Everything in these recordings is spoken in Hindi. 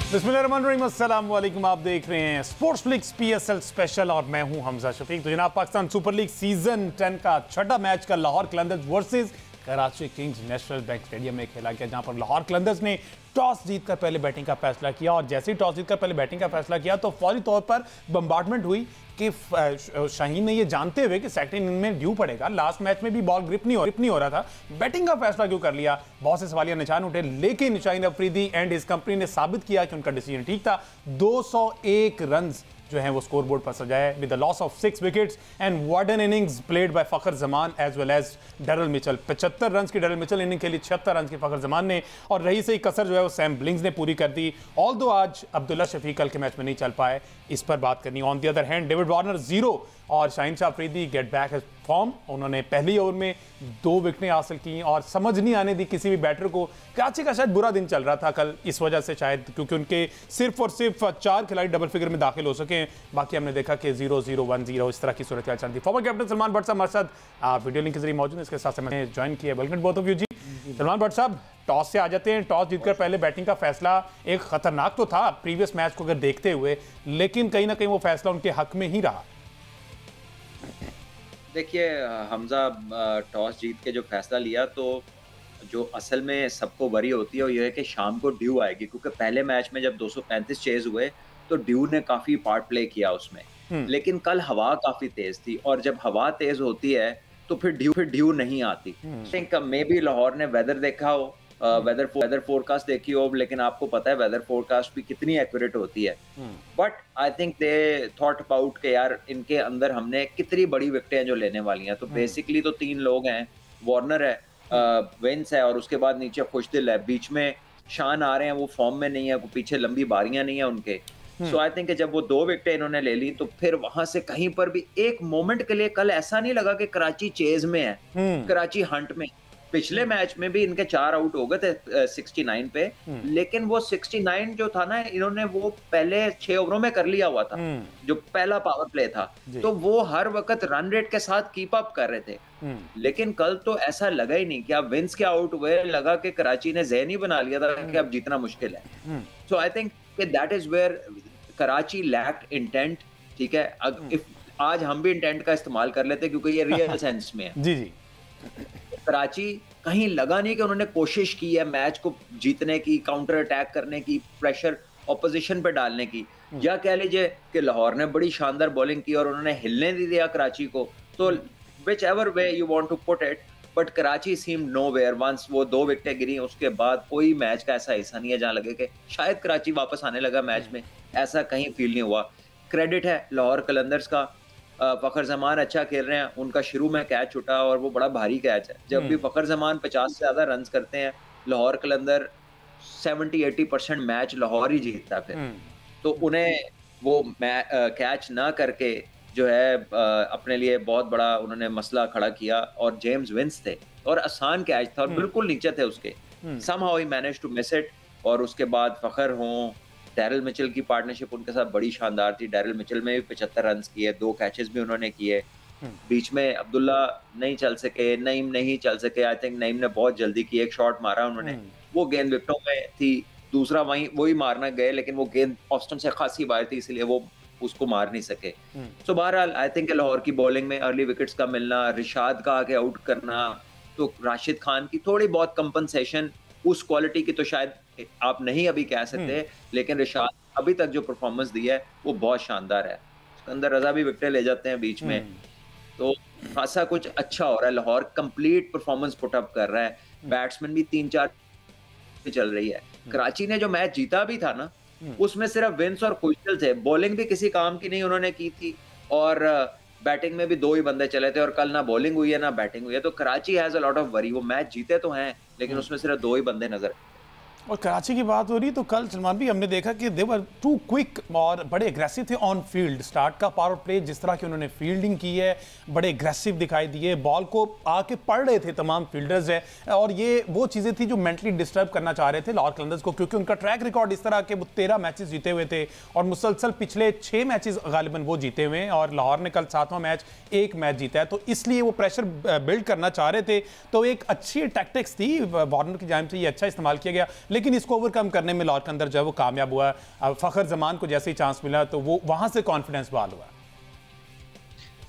बिस्मिल्लाहिर्रहमानिर्रहीम, अस्सलाम वालेकुम। आप देख रहे हैं स्पोर्ट्स लीग PSL स्पेशल और मैं हूं हमजा शफीक। तो जनाब, पाकिस्तान सुपर लीग सीजन 10 का छठा मैच का Lahore Qalandars versus Karachi Kings national bank stadium में खेला गया, जहां पर लाहौर कलंदर्स ने टॉस जीतकर पहले बैटिंग का फैसला किया और जैसे ही टॉस जीतकर पहले बैटिंग का फैसला किया तो फौरी तौर पर बम्बार्डमेंट हुई कि शाहीन ने ये जानते हुए कि सेकंड इनिंग में ड्यू पड़ेगा, लास्ट मैच में भी बॉल ग्रिप नहीं हो रहा था, बैटिंग का फैसला क्यों कर लिया। बहुत से सवालिया निशान उठे, लेकिन Shaheen Afridi and his company ने साबित किया कि उनका डिसीजन ठीक था। 201 रन जो है वो स्कोर बोर्ड पर सजाए with the loss of 6 wickets and what an innings played by Fakhar Zaman as well as Daryl Mitchell. 75 run की डैरल मिचेल इनिंग खेली, 76 रन की फखर जमान ने, और रही से कसर जो है वो सैम ब्लिंग्स ने पूरी कर दी। ऑल दो आज अब्दुल्ला शफीक कल के मैच में नहीं चल पाए, इस पर बात करनी। On the other hand David Warner 0 और Shaheen Shah Afridi get back his form. उन्होंने पहली ओवर में 2 विकेटें हासिल की और समझ नहीं आने दी किसी भी बैटर को। कराची का शायद बुरा दिन चल रहा था कल इस वजह से, शायद क्योंकि उनके सिर्फ और सिर्फ 4 खिलाड़ी डबल फिगर में दाखिल हो सके, बाकी हमने देखा कि 0-0, 1-0 इस तरह की सूरत चल रही। फॉर्मर कैप्टन सलमान भट्ट साहब हमारे साथ वीडियो लिंक के जरिए मौजूद है, इसके साथ मैंने ज्वाइन किया। वेलकम बोथ ऑफ यू जी। सलमान भट्ट साहब, टॉस से आ जाते हैं। टॉस जीतकर पहले बैटिंग का फैसला एक खतरनाक तो था प्रीवियस मैच को अगर देखते हुए, लेकिन कहीं ना कहीं वो फैसला उनके हक में ही रहा। देखिए हमजा, टॉस जीत के जो फैसला लिया तो जो असल में सबको वरी होती है वो ये है कि शाम को ड्यू आएगी, क्योंकि पहले मैच में जब 235 चेज हुए तो ड्यू ने काफी पार्ट प्ले किया उसमें। लेकिन कल हवा काफी तेज थी और जब हवा तेज होती है तो फिर ड्यू नहीं आती। मे बी लाहौर ने वेदर देखा हो, वेदर फोरकास्ट देखी हो, लेकिन आपको पता है वेदर फोरकास्ट भी कितनी एक्यूरेट होती है। But I think they thought about के यार इनके अंदर हमने कितनी बड़ी विकेटें जो लेने वाली हैं। तो बेसिकली तो 3 लोग हैं, वार्नर है, विंस है और उसके बाद नीचे खुशदिल है, बीच में शान आ रहे हैं, वो फॉर्म में नहीं है, वो पीछे लंबी बारियां नहीं है उनके। सो आई थिंक जब वो 2 विकेटें इन्होंने ले ली तो फिर वहां से कहीं पर भी एक मोमेंट के लिए कल ऐसा नहीं लगा कि कराची चेज में है, कराची हंट में। पिछले मैच में भी इनके 4 आउट हो गए थे 69 पे, लेकिन वो 69 जो था ना, इन्होंने वो पहले 6 ओवरों में कर लिया हुआ था, जो पहला पावर प्ले था, तो वो हर वक्त रन रेट के साथ कीप अप कर रहे थे। लेकिन कल तो ऐसा लगा ही नहीं कि अब विंस के आउट हुए, लगा कि कराची ने ज़हन ही बना लिया था कि अब जीतना मुश्किल है। So I think that is where Karachi lacked intent. ठीक है, आज हम भी इंटेंट का इस्तेमाल कर लेते क्योंकि ये रियल सेंस में है। जी जी, कराची कहीं लगा नहीं कि उन्होंने कोशिश की है मैच को जीतने की, काउंटर अटैक करने की, प्रेशर ऑपोजिशन पे डालने की, या कह लीजिए कि लाहौर ने बड़ी शानदार बॉलिंग की और उन्होंने हिलने नहीं दिया कराची को। तो whichever way you want to put it, but Karachi seem nowhere. Once वो 2 विकेटें गिरी उसके बाद कोई मैच का ऐसा हिस्सा नहीं है जहां लगे कि शायद कराची वापस आने लगा मैच में, ऐसा कहीं फील नहीं हुआ। क्रेडिट है लाहौर कलंदर्स का, फखर जमान अच्छा खेल रहे हैं, उनका शुरू में कैच छूटा और वो बड़ा भारी कैच है। जब भी फखर जमान 50 से ज्यादा रन करते हैं, लाहौर कलंदर 70-80% मैच लाहौर ही जीतता फिर। तो उन्हें वो कैच ना करके जो है अपने लिए बहुत बड़ा उन्होंने मसला खड़ा किया, और जेम्स विंस थे और आसान कैच था और बिल्कुल नीचे थे उसके, समहाउ ही मैनेज टू मिस इट। और उसके बाद फखर हों, डैरल मिचेल की पार्टनरशिप उनके साथ बड़ी शानदार थी। डैरल मिचेल में भी 75 रन किए, 2 कैचेस भी उन्होंने किए। बीच में अब्दुल्ला नहीं चल सके, नईम नहीं चल सके। आई थिंक नईम ने बहुत जल्दी की, एक शॉट मारा उन्होंने, वो गेंद विकेटों में थी, दूसरा वही मारना गए, लेकिन वो गेंद ऑस्टन से खासी बाहर थी, इसलिए वो उसको मार नहीं सके। सो बहरहाल आई थिंक लाहौर की बॉलिंग में अर्ली विकेट्स का मिलना, रिशाद का आके आउट करना, तो राशिद खान की थोड़ी बहुत कंपनसेशन, उस क्वालिटी की तो शायद आप नहीं अभी कह सकते, लेकिन रिशाद अभी तक जो परफॉर्मेंस दी है वो बहुत शानदार है। सिकंदर रजा भी विकेट ले जाते हैं बीच में, तो खासा कुछ अच्छा हो रहा है। Lahore complete performance put up कर रहा है, बैट्समैन भी 3-4 चल रही है। कराची ने जो मैच जीता भी था ना, उसमें सिर्फ विंस और खुशदिल थे, बॉलिंग भी किसी काम की नहीं उन्होंने की थी, और बैटिंग में भी 2 ही बंदे चले थे, और कल ना बॉलिंग हुई है ना बैटिंग हुई है। तो Karachi has a lot of worry, वो मैच जीते तो हैं लेकिन उसमें सिर्फ 2 ही बंदे नजर। और कराची की बात हो रही तो कल सलमान भी हमने देखा कि दे वर टू क्विक और बड़े एग्रेसिव थे ऑन फील्ड। स्टार्ट का पावर प्ले जिस तरह की उन्होंने फील्डिंग की है, बड़े एग्रेसिव दिखाई दिए, बॉल को आके पढ़ रहे थे तमाम फील्डर्स है, और ये वो चीज़ें थी जो मेंटली डिस्टर्ब करना चाह रहे थे लाहौर कलंदर्स को, क्योंकि उनका ट्रैक रिकॉर्ड इस तरह के वो 13 मैचेस जीते हुए थे और मुसलसल पिछले 6 मैचेस गालिबन वो जीते हुए हैं, और लाहौर ने कल 7वां मैच 1 मैच जीता है, तो इसलिए वो प्रेशर बिल्ड करना चाह रहे थे। तो एक अच्छी टैक्टिक्स थी वार्नर की जानिब से, ये अच्छा इस्तेमाल किया गया। लेकिन इसको ओवरकम करने में लाहौर के अंदर जो है वो कामयाब हुआ। फखर जमान को जैसे ही चांस मिला तो वो वहां से कॉन्फिडेंस बहाल हुआ।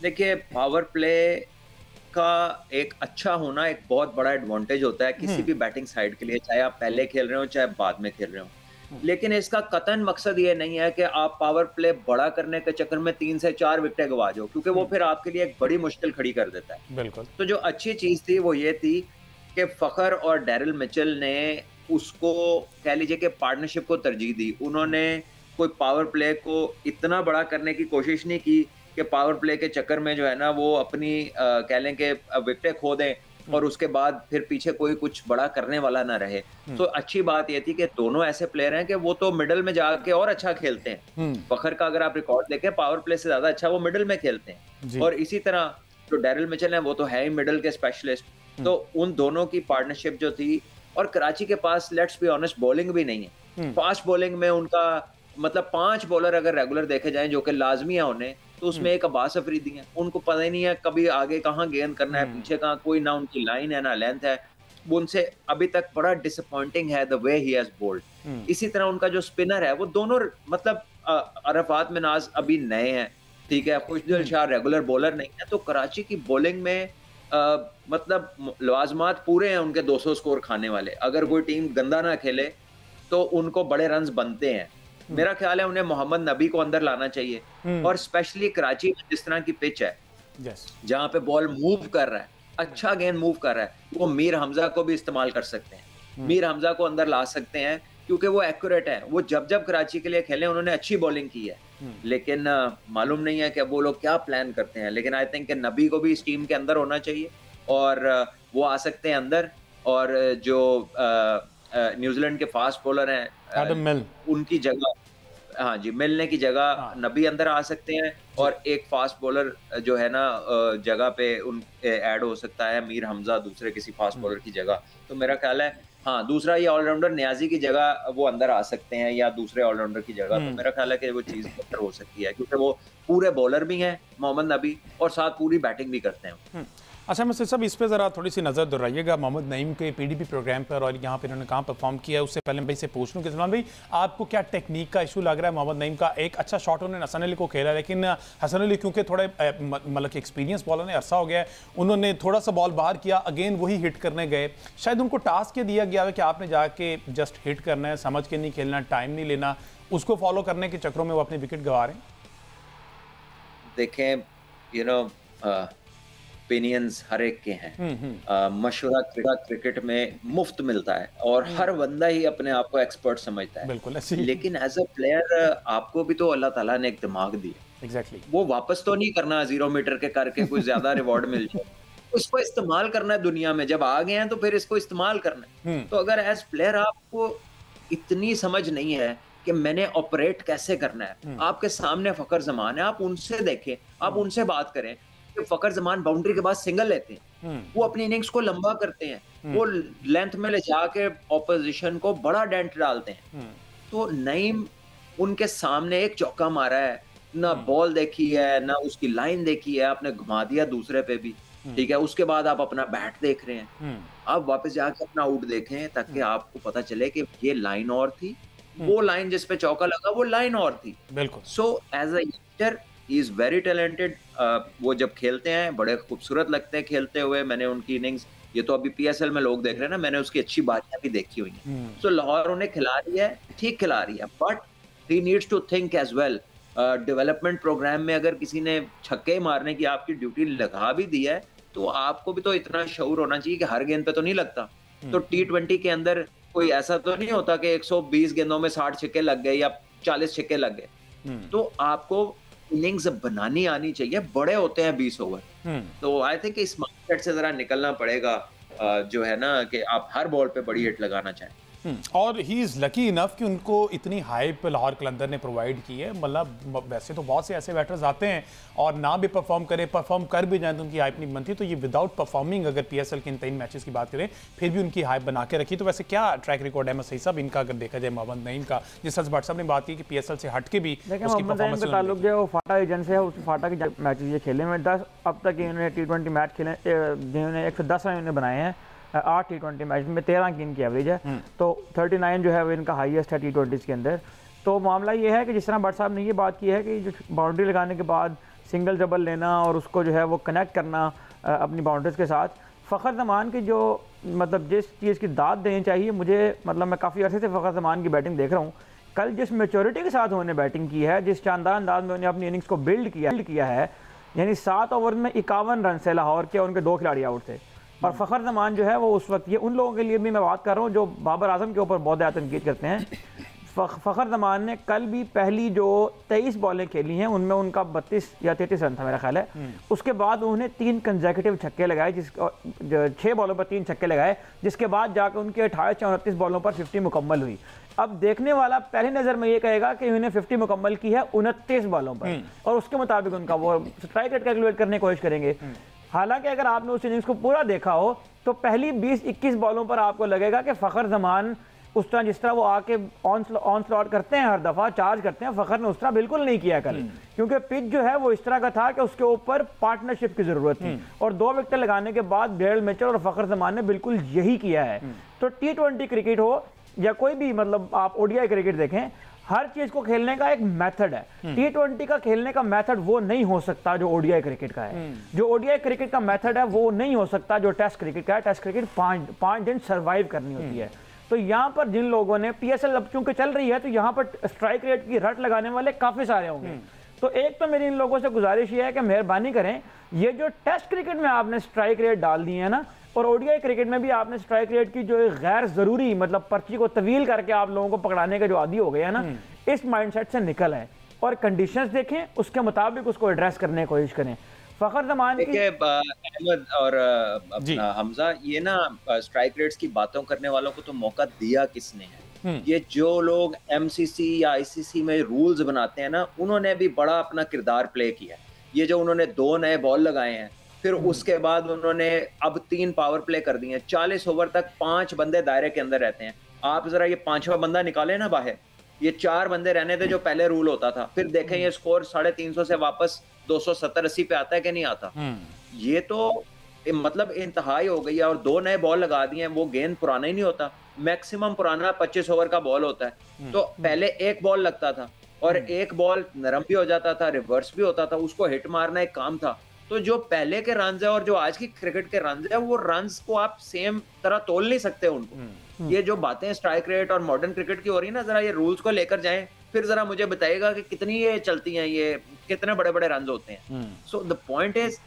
देखिए, पावर प्ले का एक अच्छा होना एक बहुत बड़ा एडवांटेज होता है किसी भी बैटिंग साइड के लिए, चाहे आप पहले खेल रहे हो चाहे बाद में खेल रहे हो। लेकिन इसका कतन मकसद ये नहीं है कि आप पावर प्ले बड़ा करने के चक्कर में 3 से 4 विकेटें गवा जाओ, क्योंकि वो फिर आपके लिए एक बड़ी मुश्किल खड़ी कर देता है। बिल्कुल। तो जो अच्छी चीज थी वो ये थी कि फखर और डैरिल मिचेल ने उसको कह लीजिए कि पार्टनरशिप को तरजीह दी। उन्होंने कोई पावर प्ले को इतना बड़ा करने की कोशिश नहीं की कि पावर प्ले के चक्कर में जो है ना वो अपनी कह लें कि विकेटें खो दें और उसके बाद फिर पीछे कोई कुछ बड़ा करने वाला ना रहे। तो अच्छी बात ये थी कि दोनों ऐसे प्लेयर हैं कि वो तो मिडल में जाके और अच्छा खेलते हैं। फखर का अगर आप रिकॉर्ड देखें, पावर प्ले से ज्यादा अच्छा वो मिडल में खेलते हैं। और इसी तरह जो डैरिल मिचेल है वो तो है ही मिडल के स्पेशलिस्ट। तो उन दोनों की पार्टनरशिप जो थी, और कराची के पास लेट्स बी ऑनेस्ट बॉलिंग भी नहीं है। फास्ट बॉलिंग में उनका मतलब 5 बॉलर अगर रेगुलर देखे जाएं जो कि लाजमी है उन्हें, तो उसमें एक अब्बास अफरीदी है। उनको पता ही नहीं है कभी आगे कहाँ गेंद करना है, पीछे कहाँ, कोई ना उनकी लाइन है ना लेंथ है। वो उनसे अभी तक बड़ा डिसअपॉइंटिंग है the way he has bold. इसी तरह उनका जो स्पिनर है वो दोनों मतलब अरफात मिनाज अभी नए हैं, ठीक है, खुशदिल शाह रेगुलर बॉलर नहीं है। तो कराची की बॉलिंग में मतलब लवाजमात पूरे हैं उनके 200 स्कोर खाने वाले। अगर कोई टीम गंदा ना खेले तो उनको बड़े रन्स बनते हैं। मेरा ख्याल है उन्हें मोहम्मद नबी को अंदर लाना चाहिए, और स्पेशली कराची में जिस तरह की पिच है जहां पे बॉल मूव कर रहा है, अच्छा गेंद मूव कर रहा है, वो मीर हमजा को भी इस्तेमाल कर सकते हैं। मीर हमजा को अंदर ला सकते हैं क्योंकि वो एक्यूरेट है। वो जब जब कराची के लिए खेले उन्होंने अच्छी बॉलिंग की है, लेकिन मालूम नहीं है कि वो लोग क्या प्लान करते हैं। लेकिन आई थिंक नबी को भी इस टीम के अंदर होना चाहिए और वो आ सकते हैं अंदर। और जो न्यूजीलैंड के फास्ट बॉलर हैं एडम मिल, उनकी जगह, हाँ जी, मिलने की जगह नबी अंदर आ सकते हैं, और एक फास्ट बॉलर जो है ना जगह पे उन ऐड हो सकता है, मीर हमजा दूसरे किसी फास्ट बॉलर की जगह। तो मेरा ख्याल है हाँ, दूसरा ये ऑलराउंडर न्याजी की जगह वो अंदर आ सकते हैं या दूसरे ऑलराउंडर की जगह। तो मेरा ख्याल है कि वो चीज़ बेहतर हो सकती है क्योंकि वो पूरे बॉलर भी हैं मोहम्मद नबी, और साथ पूरी बैटिंग भी करते हैं। अच्छा मिस्टर साहब, इस पे ज़रा थोड़ी सी नज़र दोहराइएगा मोहम्मद नईम के पीडीपी प्रोग्राम पर, और यहाँ पे इन्होंने कहाँ परफॉर्म किया है। उससे पहले मैं भाई से पूछ लूँ कि सलमान भाई आपको क्या टेक्निक का इशू लग रहा है? मोहम्मद नईम का एक अच्छा शॉट उन्होंने हसन अली को खेला, लेकिन हसन अली क्योंकि थोड़े मतलब कि एक्सपीरियंस बॉलर ने, अरसा हो गया है, उन्होंने थोड़ा सा बॉल बाहर किया, अगेन वही हिट करने गए। शायद उनको टास्क ये दिया गया है कि आपने जाके जस्ट हिट करना है, समझ के नहीं खेलना, टाइम नहीं लेना, उसको फॉलो करने के चक्करों में वो अपनी विकेट गंवा रहे हैं। देखें, यू नो ओपिनियंस हर एक के हैं। मशवरा क्रिकेट में मुफ्त मिलता है और हर बंदा ही अपने आप को एक्सपर्ट समझता है। बिल्कुल ऐसी। लेकिन एज अ प्लेयर आपको भी तो अल्लाह ताला ने एक दिमाग दिया। एग्जैक्टली। वो वापस तो नहीं करना 0 मीटर के करके कोई ज्यादा रिवॉर्ड मिल जाए। उसको इस्तेमाल करना है दुनिया में, जब आ गए हैं तो फिर इसको इस्तेमाल करना है। तो अगर एज प्लेयर आपको इतनी समझ नहीं है कि मैंने ऑपरेट कैसे करना है, आपके सामने फखर जमान है, आप उनसे देखें, आप उनसे बात करें। फखर जमान बाउंड्री के बाद सिंगल लेते हैं, वो अपनी इनिंग्स को लंबा करते हैं, वो लेंथ में ले जाके ऑपोजिशन को बड़ा डेंट डालते हैं। तो नईम उनके सामने एक चौका मारा है, ना बॉल देखी है ना उसकी लाइन देखी है, आपने घुमा दिया दूसरे पे भी, ठीक है। उसके बाद आप अपना बैट देख रहे हैं, आप वापस जाके अपना आउट देखें ताकि आपको पता चले कि ये लाइन और थी, वो लाइन जिस पे चौका लगा वो लाइन और थी। बिल्कुल। So as a youngster he is very talented. वो जब खेलते हैं बड़े खूबसूरत लगते हैं खेलते हुए। मैंने उनकी इनिंग्स, ये तो अभी पीएसएल में लोग देख रहे हैं ना, मैंने उसकी अच्छी बारियां भी देखी हुई हैं। सो लाहौर उन्हें खिला रही है, ठीक खिला रही है, but he needs to think as well. Development program में अगर किसी ने छक्के मारने की आपकी ड्यूटी लगा भी दी है तो आपको भी तो इतना शऊर होना चाहिए कि हर गेंद पे तो नहीं लगता। तो T20 के अंदर कोई ऐसा तो नहीं होता कि 120 गेंदों में 60 छक्के लग गए या 40 छक्के लग गए। तो आपको इनिंग्स बनानी आनी चाहिए, बड़े होते हैं 20 ओवर। तो आई थिंक इस माइंडसेट से जरा निकलना पड़ेगा, जो है ना कि आप हर बॉल पे बड़ी हिट लगाना चाहें। और ही इज़ लकी इनफ कि उनको इतनी हाइप लाहौर कलंदर ने प्रोवाइड की है। मतलब वैसे तो बहुत से ऐसे बैटर्स आते हैं और ना भी परफॉर्म कर भी जाए तो उनकी हाइप नहीं बनती। तो ये विदाउट परफॉर्मिंग अगर पीएसएल के इन 3 मैचेस की बात करें फिर भी उनकी हाइप बना के रखी। तो वैसे क्या ट्रैक रिकॉर्ड है मसई साहब इनका अगर देखा जाए मोहम्मद नईम का, जिस भट्ट साहब ने बात की कि पीएसएल से हट के भी उसकी परफॉर्मेंस का ताल्लुक जो है वो फाटा एजेंट से है। उस फाटा के मैचेस ये खेले में 10 अब तक इन्होंने T20 मैच खेले, जिन्होंने 110 रन बनाए हैं 8 T20 मैच में, 13 की इनकी एवरेज है। तो 39 जो है वो इनका हाईएस्ट है T20s के अंदर। तो मामला ये है कि जिस तरह भट्ट साहब ने ये बात की है कि जो बाउंड्री लगाने के बाद सिंगल डबल लेना और उसको जो है वो कनेक्ट करना अपनी बाउंड्रीज़ के साथ, फ़खर ज़मान की जो मतलब जिस चीज़ की दाद देनी चाहिए, मुझे मतलब मैं काफ़ी अर्से से फ़खर ज़मान की बैटिंग देख रहा हूँ। कल जिस मैच्योरिटी के साथ उन्होंने बैटिंग की है, जिस शानदार अंदाज में उन्होंने अपनी इनिंग्स को बिल्ड किया है, यानी 7 ओवर में 51 रन से लाहौर के उनके 2 खिलाड़ी आउट थे। और फ़खर ज़मान जो है वो उस वक्त, ये उन लोगों के लिए भी मैं बात कर रहा हूँ जो बाबर आजम के ऊपर बहुत ज़्यादा तनकीद करते हैं। फ़खर ज़मान ने कल भी पहली जो 23 बॉलें खेली हैं उनमें उनका 32 या 33 रन था मेरा ख्याल है। उसके बाद उन्होंने 3 कंसेक्यूटिव छक्के लगाए, 6 बॉलों पर 3 छक्के लगाए, जिसके बाद जाकर उनके 28 या 29 बॉलों पर 50 मुकम्मल हुई। अब देखने वाला पहली नज़र में ये कहेगा कि उन्होंने 50 मुकम्मल की है 29 बॉलों पर, और उसके मुताबिक उनका वो स्ट्राइक रेट कैलकुलेट करने की कोशिश करेंगे। हालांकि अगर आपने उस इनिंग्स को पूरा देखा हो तो पहली 20-21 बॉलों पर आपको लगेगा कि फ़खर ज़मान उस तरह जिस तरह वो आके ऑन स्लॉट करते हैं, हर दफ़ा चार्ज करते हैं, फ़खर ने उस तरह बिल्कुल नहीं किया कल, क्योंकि पिच जो है वो इस तरह का था कि उसके ऊपर पार्टनरशिप की ज़रूरत थी। और 2 विकेट लगाने के बाद डेविड मिचेल और फ़खर ज़मान ने बिल्कुल यही किया है। तो T20 क्रिकेट हो या कोई भी मतलब आप ODI क्रिकेट देखें, हर चीज को खेलने का एक मेथड है। T20 का खेलने का मेथड वो नहीं हो सकता जो ODI क्रिकेट का है। जो ODI क्रिकेट का मेथड है वो नहीं हो सकता जो टेस्ट क्रिकेट का है। टेस्ट क्रिकेट 5 दिन सर्वाइव करनी होती है। तो यहाँ पर जिन लोगों ने PSL अब चूंकि चल रही है तो यहाँ पर स्ट्राइक रेट की रट लगाने वाले काफी सारे होंगे। तो एक तो मेरी इन लोगों से गुजारिश ये है कि मेहरबानी करें, ये जो टेस्ट क्रिकेट में आपने स्ट्राइक रेट डाल दी है ना, और ODI क्रिकेट में भी आपने स्ट्राइक रेट की जो गैर जरूरी मतलब पर्ची को तवील करके आप लोगों को पकड़ाने के जो आदी हो गए हैं ना, इस माइंडसेट से निकल आए और कंडीशंस देखें, उसके मुताबिक उसको एड्रेस करने की कोशिश करें। फ़खर ज़मान की अहमद और हमजा, ये ना स्ट्राइक रेट्स की बातों करने वालों को तो मौका दिया किसने है? ये जो लोग MCC या ICC में रूल्स बनाते हैं ना, उन्होंने भी बड़ा अपना किरदार प्ले किया। ये जो उन्होंने 2 नए बॉल लगाए हैं, फिर उसके बाद उन्होंने अब 3 पावर प्ले कर दिए। 40 ओवर तक 5 बंदे दायरे के अंदर रहते हैं। आप जरा ये 5वां बंदा निकाले ना बाहर, ये 4 बंदे रहने थे जो पहले रूल होता था। फिर देखें ये स्कोर 350 से वापस 270-80 पे आता है कि नहीं आता। ये तो मतलब इंतहाई हो गई है। और 2 नए बॉल लगा दिए हैं, वो गेंद पुराना ही नहीं होता। मैक्सिमम पुराना 25 ओवर का बॉल होता है। तो पहले 1 बॉल लगता था और 1 बॉल नरम भी हो जाता था, रिवर्स भी होता था, उसको हिट मारना एक काम था। तो जो पहले के रन्स है और जो आज की क्रिकेट के रन्स है, वो रन्स को आप सेम तरह तोल नहीं सकते उनको। ये जो बातें स्ट्राइक रेट और मॉडर्न क्रिकेट की हो रही है ना, जरा ये रूल्स को लेकर जाएं, फिर जरा मुझे बताइएगा कि कितनी ये चलती हैं, ये कितने बड़े बड़े रन्स होते हैं। सो द पॉइंट इज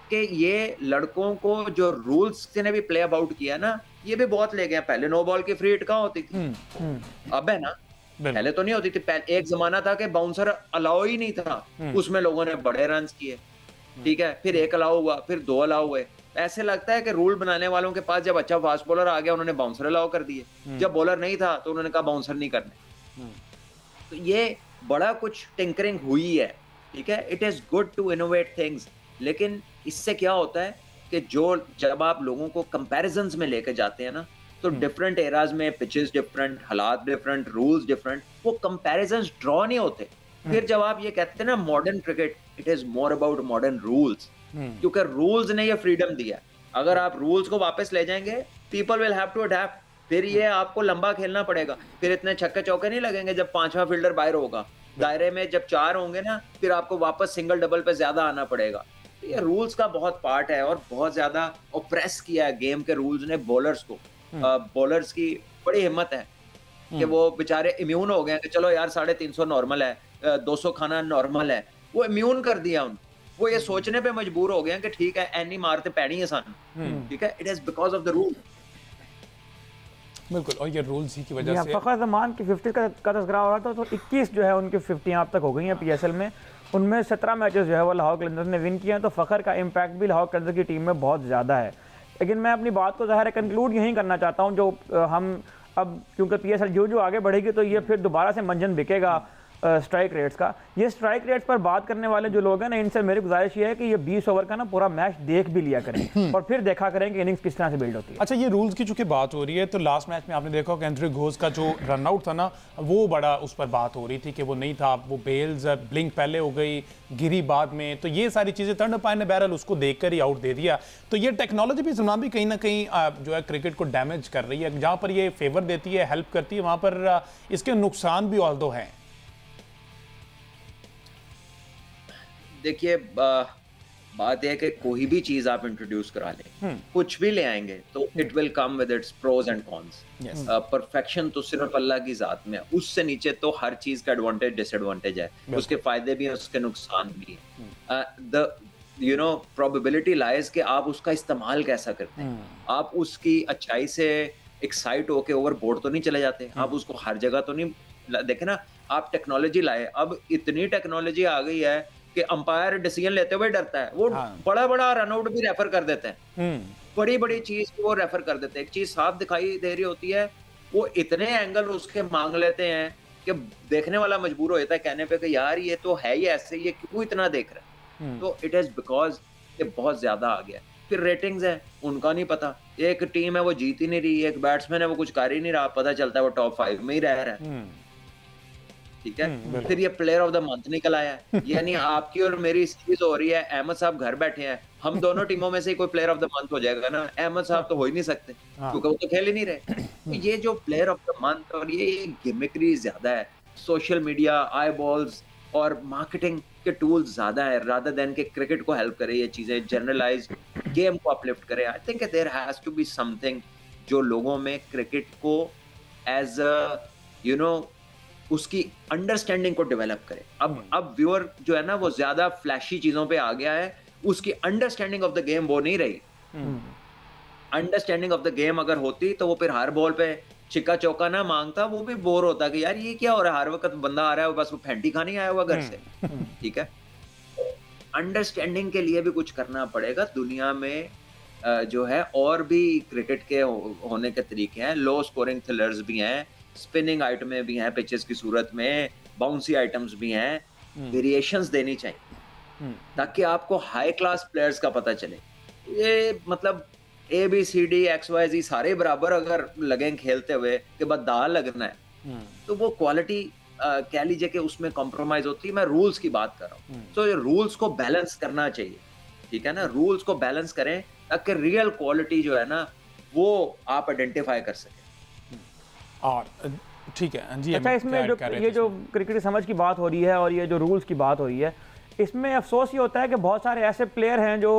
कि ये लड़कों को जो रूल्स ने भी प्ले अबाउट किया ना, ये भी बहुत ले गए। पहले 9 बॉल की फ्री हिट कहाँ होती थी? अब है ना, पहले तो नहीं होती थी। एक जमाना था कि बाउंसर अलाउ ही नहीं था, उसमें लोगों ने बड़े रन किए, ठीक है। फिर 1 अलाउ हुआ, फिर 2 अलाउ हुए। ऐसे लगता है कि रूल बनाने वालों के पास जब अच्छा फास्ट बॉलर आ गया, उन्होंने बाउंसर अलाउ कर दिए। जब बॉलर नहीं था तो उन्होंने कहा बाउंसर नहीं करने। तो ये बड़ा कुछ टिंकरिंग हुई है, ठीक है। It is good to innovate things, लेकिन इससे क्या होता है कि जब आप लोगों को कंपैरिजन्स में लेके जाते हैं ना, तो डिफरेंट एराज में पिचेस डिफरेंट, हालात डिफरेंट, रूल्स डिफरेंट, वो कंपैरिजन्स ड्रॉ नहीं होते। फिर जब आप ये कहते हैं ना modern cricket, it is more about modern rules, क्योंकि रूल्स ने ये फ्रीडम दिया। अगर आप रूल्स को वापस ले जाएंगे, people will have to adapt. फिर ये आपको लंबा खेलना पड़ेगा, फिर इतने छक्के चौके नहीं लगेंगे जब 5वां फील्डर बाहर होगा। दायरे में जब 4 होंगे ना, फिर आपको वापस सिंगल डबल पे ज्यादा आना पड़ेगा। तो ये रूल्स का बहुत पार्ट है और बहुत ज्यादा ऑप्रेस किया है गेम के रूल्स ने बॉलर्स को। बॉलर्स की बड़ी हिम्मत है कि वो बेचारे इम्यून हो गए कि चलो यार 350 नॉर्मल है, 200 खाना नॉर्मल है। वो इम्यून कर दिया उनको। वो ये सोचने पे मजबूर हो गए कि ठीक है एनी मारते पैनी है सन, ठीक है। It is because of the rule. बिल्कुल, और ये रूल्स ही की वजह से फ़खर ज़मान की 50 का तज़किरा हो रहा था, तो 21 जो है उनकी 50 अब तक हो गई हैं PSL में। उनमें 17 मैचेस जो है वो लाहौर कलंदर्स ने विन किए हैं। तो फ़खर का इम्पैक्ट भी लाहौर कलंदर्स की टीम में बहुत ज़्यादा है। लेकिन मैं अपनी बात को ज़ाहिर है कंक्लूड यहीं करना चाहता हूँ। जो हम अब क्योंकि PSL जो आगे बढ़ेगी तो ये फिर दोबारा से मंजन बिकेगा स्ट्राइक रेट्स का। ये स्ट्राइक रेट्स पर बात करने वाले जो लोग हैं ना, इनसे मेरी गुजारिश ये है कि ये 20 ओवर का ना पूरा मैच देख भी लिया करें और फिर देखा करें कि इनिंग्स किस तरह से बिल्ड होती है। अच्छा, ये रूल्स की चूंकि बात हो रही है, तो लास्ट मैच में आपने देखा कि एंड्रयू घोष का जो रनआउट था ना, वो बड़ा उस पर बात हो रही थी कि वो नहीं था, वो बेल्स ब्लिंक पहले हो गई, गिरी बाद में, तो ये सारी चीजें थर्ड अंपायर ने बहरहाल उसको देखकर ही आउट दे दिया। तो ये टेक्नोलॉजी भी सुना भी कहीं ना कहीं जो है क्रिकेट को डैमेज कर रही है। जहां पर ये फेवर देती है, हेल्प करती है, वहां पर इसके नुकसान भी ऑल्दो हैं। देखिए, बात यह है कि कोई भी चीज आप इंट्रोड्यूस करा लें, कुछ भी ले आएंगे, तो it will come with its pros and cons. Perfection तो सिर्फ अल्लाह की जात में है, उससे नीचे तो हर चीज का एडवांटेज डिसएडवांटेज है, उसके फायदे भी हैं, उसके नुकसान भी हैं। द प्रोबेबिलिटी लाइज कि आप उसका इस्तेमाल कैसा करते हैं। आप उसकी अच्छाई से एक्साइट होके ओवरबोर्ड तो नहीं चले जाते, आप उसको हर जगह तो नहीं देखे ना। आप टेक्नोलॉजी लाए, अब इतनी टेक्नोलॉजी आ गई है कि अंपायर डिसीजन लेते हुए डरता है, वो बड़ा बड़ा रनआउट भी रेफर कर देते हैं, बड़ी बड़ी चीज वो रेफर कर देते हैं। एक चीज साफ दिखाई दे रही होती है, वो इतने एंगल उसके मांग लेते हैं कि देखने वाला मजबूर हो जाता है कहने पे कि यार ये तो है ही ऐसे, ये क्यों इतना देख रहा है। तो इट इज बिकॉज ये बहुत ज्यादा आ गया। फिर रेटिंग्स है, उनका नहीं पता, एक टीम है वो जीत ही नहीं रही, एक बैट्समैन है वो कुछ कर ही नहीं रहा, पता चलता है वो टॉप 5 में ही रह रहा है, ठीक है। फिर ये प्लेयर ऑफ द मंथ निकल आया है, यानी आपकी और मेरी सीरीज हो रही है, अहमद साहब घर बैठे हैं, हम दोनों टीमों में से कोई प्लेयर ऑफ द मंथ हो जाएगा ना, अहमद साहब तो हो ही नहीं सकते क्योंकि वो तो खेल ही नहीं रहे। तो ये जो प्लेयर ऑफ द मंथ और ये गिमिक्री ज्यादा है, सोशल मीडिया, आई बॉल्स और मार्केटिंग के टूल्स ज्यादा है, रादर देन के क्रिकेट को हेल्प करे, ये चीजें जनरलाइज गेम को अपलिफ्ट करे। I think there has to be something जो लोगों में क्रिकेट को एज अ उसकी अंडरस्टैंडिंग को डेवलप करे। अब व्यूअर जो है ना वो ज्यादा फ्लैशी चीजों पे आ गया है, उसकी अंडरस्टैंडिंग ऑफ द गेम वो नहीं रही। अंडरस्टैंडिंग ऑफ द गेम अगर होती तो वो फिर हर बॉल पे चिक्का चौका ना मांगता, वो भी बोर होता कि यार ये क्या हो रहा है, हर वक्त बंदा आ रहा है बस वो फेंटी खाने आया हुआ घर से, ठीक है। अंडरस्टैंडिंग के लिए भी कुछ करना पड़ेगा। दुनिया में जो है और भी क्रिकेट के होने के तरीके हैं, लो स्कोरिंग थ्रिलर्स भी हैं, स्पिनिंग आइटमें भी हैं पिचेस की सूरत में, बाउंसी आइटम्स भी हैं, वेरिएशंस देनी चाहिए ताकि आपको हाई क्लास प्लेयर्स का पता चले। ये मतलब ABCD XYZ सारे बराबर अगर लगें खेलते हुए कि बस दाल लगना है, तो वो क्वालिटी कह लीजिए कि उसमें कॉम्प्रोमाइज होती है। मैं रूल्स की बात कर रहा हूँ, तो ये रूल्स को बैलेंस करना चाहिए, ठीक है ना। रूल्स को बैलेंस करें ताकि रियल क्वालिटी जो है ना वो आप आइडेंटिफाई कर सकें। और ठीक है जी। अच्छा, इसमें जो ये जो क्रिकेट की समझ की बात हो रही है और ये जो रूल्स की बात हो रही है, इसमें अफसोस ये होता है कि बहुत सारे ऐसे प्लेयर हैं जो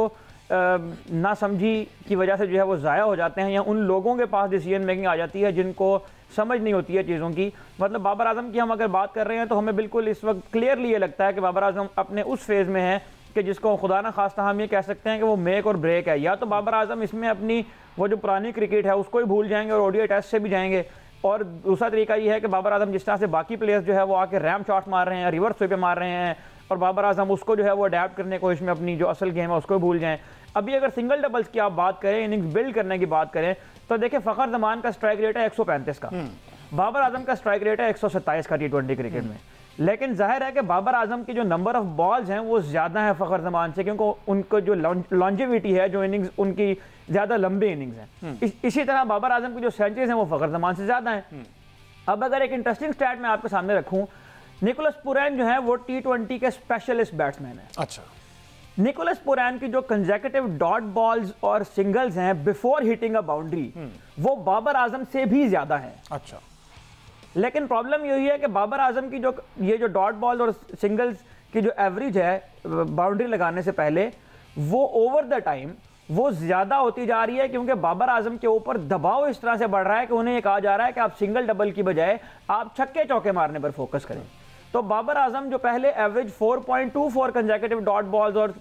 ना समझी की वजह से जो है वो ज़ाया हो जाते हैं, या उन लोगों के पास डिसीजन मेकिंग आ जाती है जिनको समझ नहीं होती है चीज़ों की। मतलब बाबर आजम की हम अगर बात कर रहे हैं तो हमें बिल्कुल इस वक्त क्लियरली ये लगता है कि बाबर आजम अपने उस फेज़ में है कि जिसको खुदा ना खास्ता हम ये कह सकते हैं कि वो मेक और ब्रेक है। या तो बाबर आजम इसमें अपनी वो जो पुरानी क्रिकेट है उसको ही भूल जाएंगे और ODI टेस्ट से भी जाएंगे, और दूसरा तरीका ये है कि बाबर आजम जिस तरह से बाकी प्लेयर्स जो है वो आके रैम शॉट मार रहे हैं, रिवर्स स्वीप पे मार रहे हैं, और बाबर आजम उसको जो है वो अडेप्ट करने की कोशिश में अपनी जो असल गेम है उसको भूल जाएं। अभी अगर सिंगल डबल्स की आप बात करें, इनिंग्स बिल्ड करने की बात करें, तो देखिए फ़खर जमान का स्ट्राइक रेट है 135 का, बाबर आजम का स्ट्राइक रेट है 127 का T20 क्रिकेट में। लेकिन जाहिर है कि बाबर आजम की जो नंबर ऑफ बॉल्स हैं वो ज़्यादा है फ़खर जमान से, क्योंकि उनको जो लॉन्जेविटी है, जो इनिंग्स उनकी ज़्यादा लंबी इनिंग्स हैं। इसी तरह बाबर आजम की जो सेंचुरीज हैं वो फ़खर जमान से ज़्यादा हैं। अब अगर एक इंटरेस्टिंग स्टैट मैं आपके सामने रखूं, निकोलस पुरैन जो है वो T20 के स्पेशलिस्ट बैट्समैन है। अच्छा, निकोलस पुरैन की जो कंसेक्यूटिव डॉट बॉल्स और सिंगल्स हैं बिफोर हिटिंग अ बाउंड्री, वो बाबर आजम से भी ज्यादा है। अच्छा, लेकिन प्रॉब्लम यही है कि बाबर आजम की जो ये जो डॉट बॉल और सिंगल्स की जो एवरेज है बाउंड्री लगाने से पहले, वो ओवर द टाइम वो ज्यादा होती जा रही है, क्योंकि बाबर आजम के ऊपर दबाव इस तरह से बढ़ रहा है कि उन्हें ये कहा जा रहा है कि आप सिंगल डबल की बजाय आप छक्के चौके मारने पर फोकस करें। तो बाबर आजम जो पहले एवरेज 4.24 कंसेक्यूटिव डॉट बॉल्स और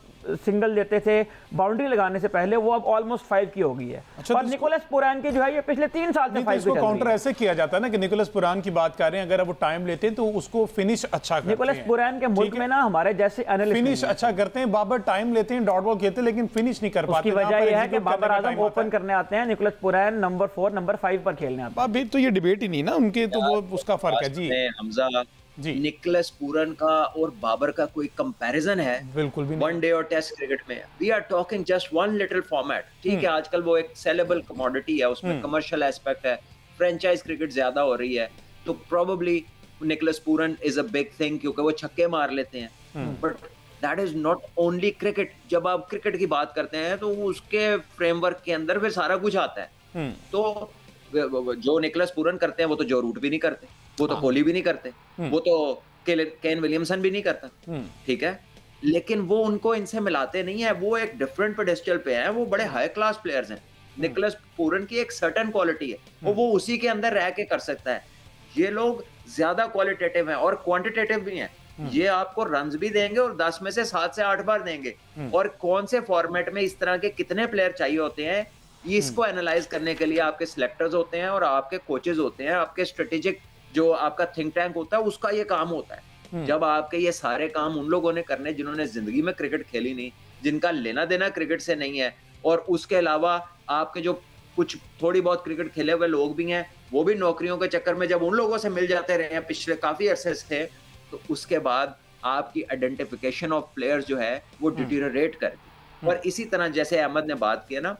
सिंगल देते थे बाउंड्री लगाने से पहले, वो अब ऑलमोस्ट 5 की हो गई है। अच्छा, और निकोलस पुरैन की जो है ये पिछले 3 साल से 5 को काउंटर ऐसे किया जाता है ना कि निकोलस पुरैन की बात कर रहे हैं, अगर वो टाइम लेते हैं तो उसको फिनिश अच्छा करते हैं। निकोलस पुरैन के मुल्क में ना हमारे जैसे एनालिस्ट फिनिश अच्छा करते हैं, बाबर टाइम लेते हैं, डॉट बॉल खेलते हैं, लेकिन फिनिश नहीं कर पाते। उसकी वजह यह है कि बाबर आजम ओपन करने आते हैं, निकोलस पुरैन नंबर 4 नंबर 5 पर खेलने आते हैं। अभी तो ये डिबेट ही नहीं ना उनके, तो वो उसका फर्क है जी। हमजा निकोलस पूरन का और बाबर का कोई कंपैरिजन है? बिल्कुल भी नहीं। वनडे और टेस्ट क्रिकेट में we are talking just one little format. ठीक है, आजकल वो एक सेलेबल कमोडिटी है, उसमें कमर्शियल एस्पेक्ट है, फ्रेंचाइज क्रिकेट ज्यादा हो रही है, तो probably Nicholas Pooran is a big thing क्योंकि वो छक्के मार लेते हैं। But that is not only cricket. जब आप क्रिकेट की बात करते हैं तो उसके फ्रेमवर्क के अंदर फिर सारा कुछ आता है। तो जो निकोलस पूरन करते हैं वो तो जो रूट भी नहीं करते, वो तो कोहली भी नहीं करते, वो तो केन विलियमसन भी नहीं करता। ठीक है, लेकिन वो उनको इनसे मिलाते नहीं है, वो एक डिफरेंट पेडेस्टल पे हैं, वो बड़े हाई क्लास प्लेयर्स हैं। निकोलस पूरन की एक सर्टेन क्वालिटी है, वो उसी के अंदर रह के कर सकता है। ये लोग ज्यादा क्वालिटेटिव हैं और क्वांटिटेटिव भी हैं। ये आपको रन्स भी देंगे और 10 में से 7 से 8 बार देंगे। और कौन से फॉर्मेट में इस तरह के कितने प्लेयर चाहिए होते हैं, इसको एनालाइज करने के लिए आपके सिलेक्टर्स होते हैं और आपके कोचेज होते हैं, आपके स्ट्रेटेजिक जो आपका थिंक टैंक होता है उसका ये काम होता है। जब आपके ये सारे काम उन लोगों ने करने जिन्होंने जिंदगी में क्रिकेट खेली नहीं, जिनका लेना देना क्रिकेट से नहीं है, और उसके अलावा आपके जो कुछ थोड़ी बहुत क्रिकेट खेले हुए लोग भी हैं, वो भी नौकरियों के चक्कर में जब उन लोगों से मिल जाते रहे हैं पिछले काफी अरसे से, तो उसके बाद आपकी आइडेंटिफिकेशन ऑफ प्लेयर्स जो है वो डिटीरियरेट करती। और इसी तरह जैसे अहमद ने बात की ना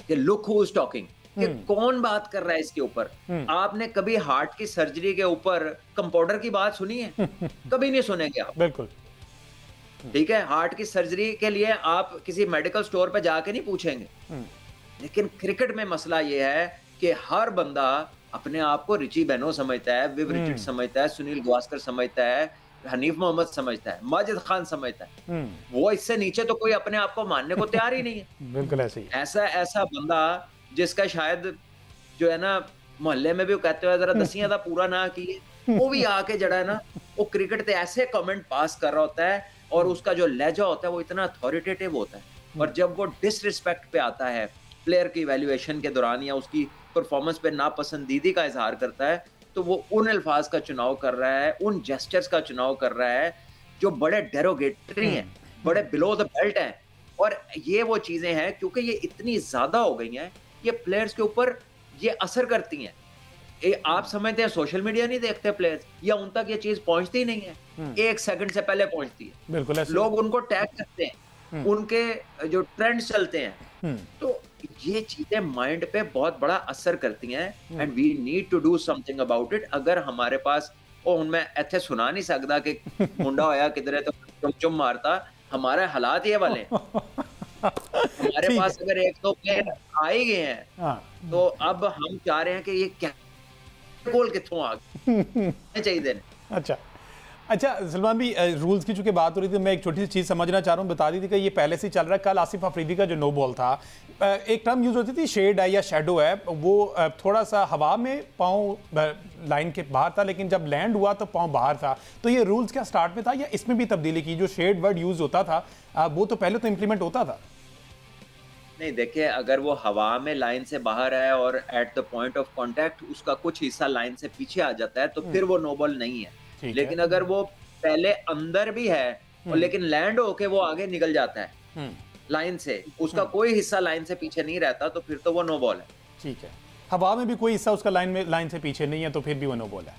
कि लुक हु इज टॉकिंग, कि कौन बात कर रहा है इसके ऊपर। आपने कभी हार्ट की सर्जरी के ऊपर कंपाउंडर की बात सुनी है? कभी नहीं सुनेंगे आप। बिल्कुल ठीक है, हार्ट की सर्जरी के लिए आप किसी मेडिकल स्टोर पे जाके नहीं पूछेंगे। लेकिन क्रिकेट में मसला ये है कि हर बंदा अपने आप को रिची बेनो समझता है, विव रिचर्ड समझता है, सुनील गावस्कर समझता है, हनीफ मोहम्मद समझता है, माजिद खान समझता है। वो इससे नीचे तो कोई अपने आप को मानने को तैयार ही नहीं है। बिल्कुल ऐसे ही। ऐसा बंदा जिसका शायद जो है ना मोहल्ले में भी वो कहते हुए जरा दसियां दा पूरा ना किए, वो भी आके जड़ा है ना वो क्रिकेट पे ऐसे कमेंट पास कर रहा होता है और उसका जो लहजा होता है वो इतना अथॉरिटेटिव होता है। और जब वो डिसरिस्पेक्ट पे आता है, प्लेयर की वैल्यूएशन के दौरान या उसकी परफॉर्मेंस पे नापसंदीदी का इजहार करता है, तो वो उन अल्फाज का चुनाव कर रहा है, उन जेस्चर्स का चुनाव कर रहा है जो बड़े डेरोगेटरी हैं, बड़े बिलो द बेल्ट हैं। और ये वो चीजें हैं क्योंकि ये इतनी ज्यादा हो गई हैं, ये प्लेयर्स के ऊपर ये असर करती हैं। आप समझते हैं सोशल मीडिया नहीं देखते प्लेयर्स, या उन तक ये चीज पहुंचती ही नहीं है, 1 सेकंड से पहले पहुंचती है। बिल्कुल ऐसे। लोग उनको टैग करते हैं, उनके जो ट्रेंड्स चलते हैं, तो ये चीजें माइंड पे बहुत बड़ा असर करती हैं। And we need to do something about it. अगर हमारे पास मैं ऐसे सुना नहीं सकता कि मुंडा होया किधरे तो चुम मारता, हमारे हालात ये वाले हमारे पास अगर एक तो प्लेयर आ ही गए हैं, तो अब हम चाह रहे हैं कि ये क्या गोल कितों आ गए चाहिए। अच्छा सलमान भी, रूल्स की चूंकि बात हो रही थी, मैं एक छोटी सी चीज़ समझना चाह रहा हूँ। बता दी थी कि ये पहले से चल रहा है। कल आसिफ अफरीदी का जो नो बॉल था, एक टर्म यूज होती थी शेड है या शेडो है, वो थोड़ा सा हवा में पाँव लाइन के बाहर था, लेकिन जब लैंड हुआ तो पाँव बाहर था। तो ये रूल्स क्या स्टार्ट में था या इसमें भी तब्दीली की? जो शेड वर्ड यूज होता था वो तो पहले तो इम्प्लीमेंट होता था। नहीं, देखिए, अगर वो हवा में लाइन से बाहर है और at the point of contact उसका कुछ हिस्सा लाइन से पीछे आ जाता है, तो फिर वो नो बॉल नहीं है। लेकिन अगर वो पहले अंदर भी है और लेकिन लैंड होके वो आगे निकल जाता है लाइन से, उसका कोई हिस्सा लाइन से पीछे नहीं रहता, तो फिर तो वो नो बॉल है। ठीक है, हवा में भी कोई हिस्सा उसका लाइन से पीछे नहीं है तो फिर भी वो नो बॉल है।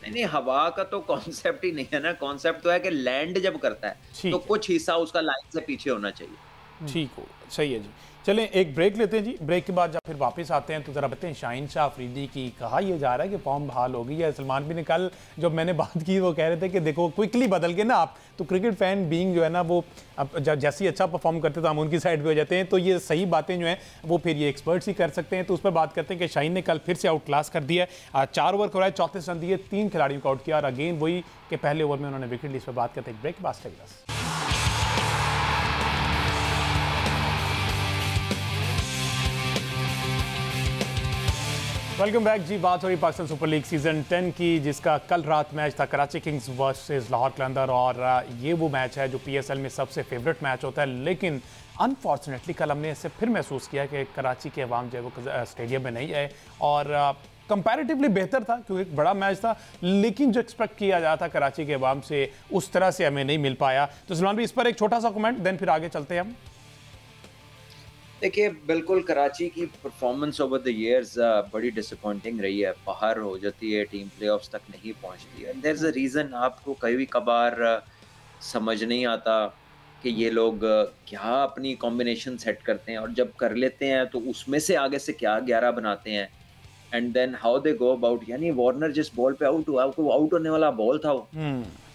नहीं, हवा का तो कॉन्सेप्ट ही नहीं है ना। कॉन्सेप्ट तो है कि लैंड जब करता है तो कुछ हिस्सा उसका लाइन से पीछे होना चाहिए। ठीक हो, सही है जी। चलें एक ब्रेक लेते हैं जी। ब्रेक के बाद जब फिर वापस आते हैं तो ज़रा बताएं, शाहीन शाह अफरीदी की कहा यह जा रहा है कि फॉर्म बहाल हो गई है। सलमान भी ने कल जब मैंने बात की वो कह रहे थे कि देखो क्विकली बदल के ना आप तो क्रिकेट फैन बीइंग जो है ना वो अब जब जैसे ही अच्छा परफॉर्म करते तो हम उनकी साइड पे हो जाते हैं। तो ये सही बातें जो हैं वो फिर ये एक्सपर्ट्स ही कर सकते हैं। तो उस पर बात करते हैं कि शाहीन ने कल फिर से आउट क्लास कर दिया है। 4 ओवर कराए, 34 रन दिए, 3 खिलाड़ियों को आउट किया और अगेन वही कि पहले ओवर में उन्होंने विकेट ली। इस पर बात करते हैं, ब्रेक के बाद स्टे। वेलकम बैक जी। बात हो रही पाकिस्तान सुपर लीग सीजन 10 की, जिसका कल रात मैच था कराची किंग्स वर्सेस लाहौर कलंदर। और ये वो मैच है जो पीएसएल में सबसे फेवरेट मैच होता है। लेकिन अनफॉर्चुनेटली कल हमने इससे फिर महसूस किया कि कराची के अवाम जो है वो स्टेडियम में नहीं आए और कंपैरेटिवली बेहतर था क्योंकि एक बड़ा मैच था, लेकिन जो एक्सपेक्ट किया जाता कराची के अवाम से उस तरह से हमें नहीं मिल पाया। तो सलमान भी इस पर एक छोटा सा कमेंट, देन फिर आगे चलते हैं हम। देखिए बिल्कुल कराची की परफॉर्मेंस ओवर द इयर्स बड़ी डिसअपॉइंटिंग रही है, बाहर हो जाती है टीम, प्लेऑफ्स तक नहीं पहुंचती है। देयर इज अ रीजन, आपको कभी कभार समझ नहीं आता कि ये लोग क्या अपनी कॉम्बिनेशन सेट करते हैं, और जब कर लेते हैं तो उसमें से आगे से क्या 11 बनाते हैं, and then how they go about. यानी वार्नर जिस बॉल पे आउट हुआ, वो आउट होने वाला बॉल था,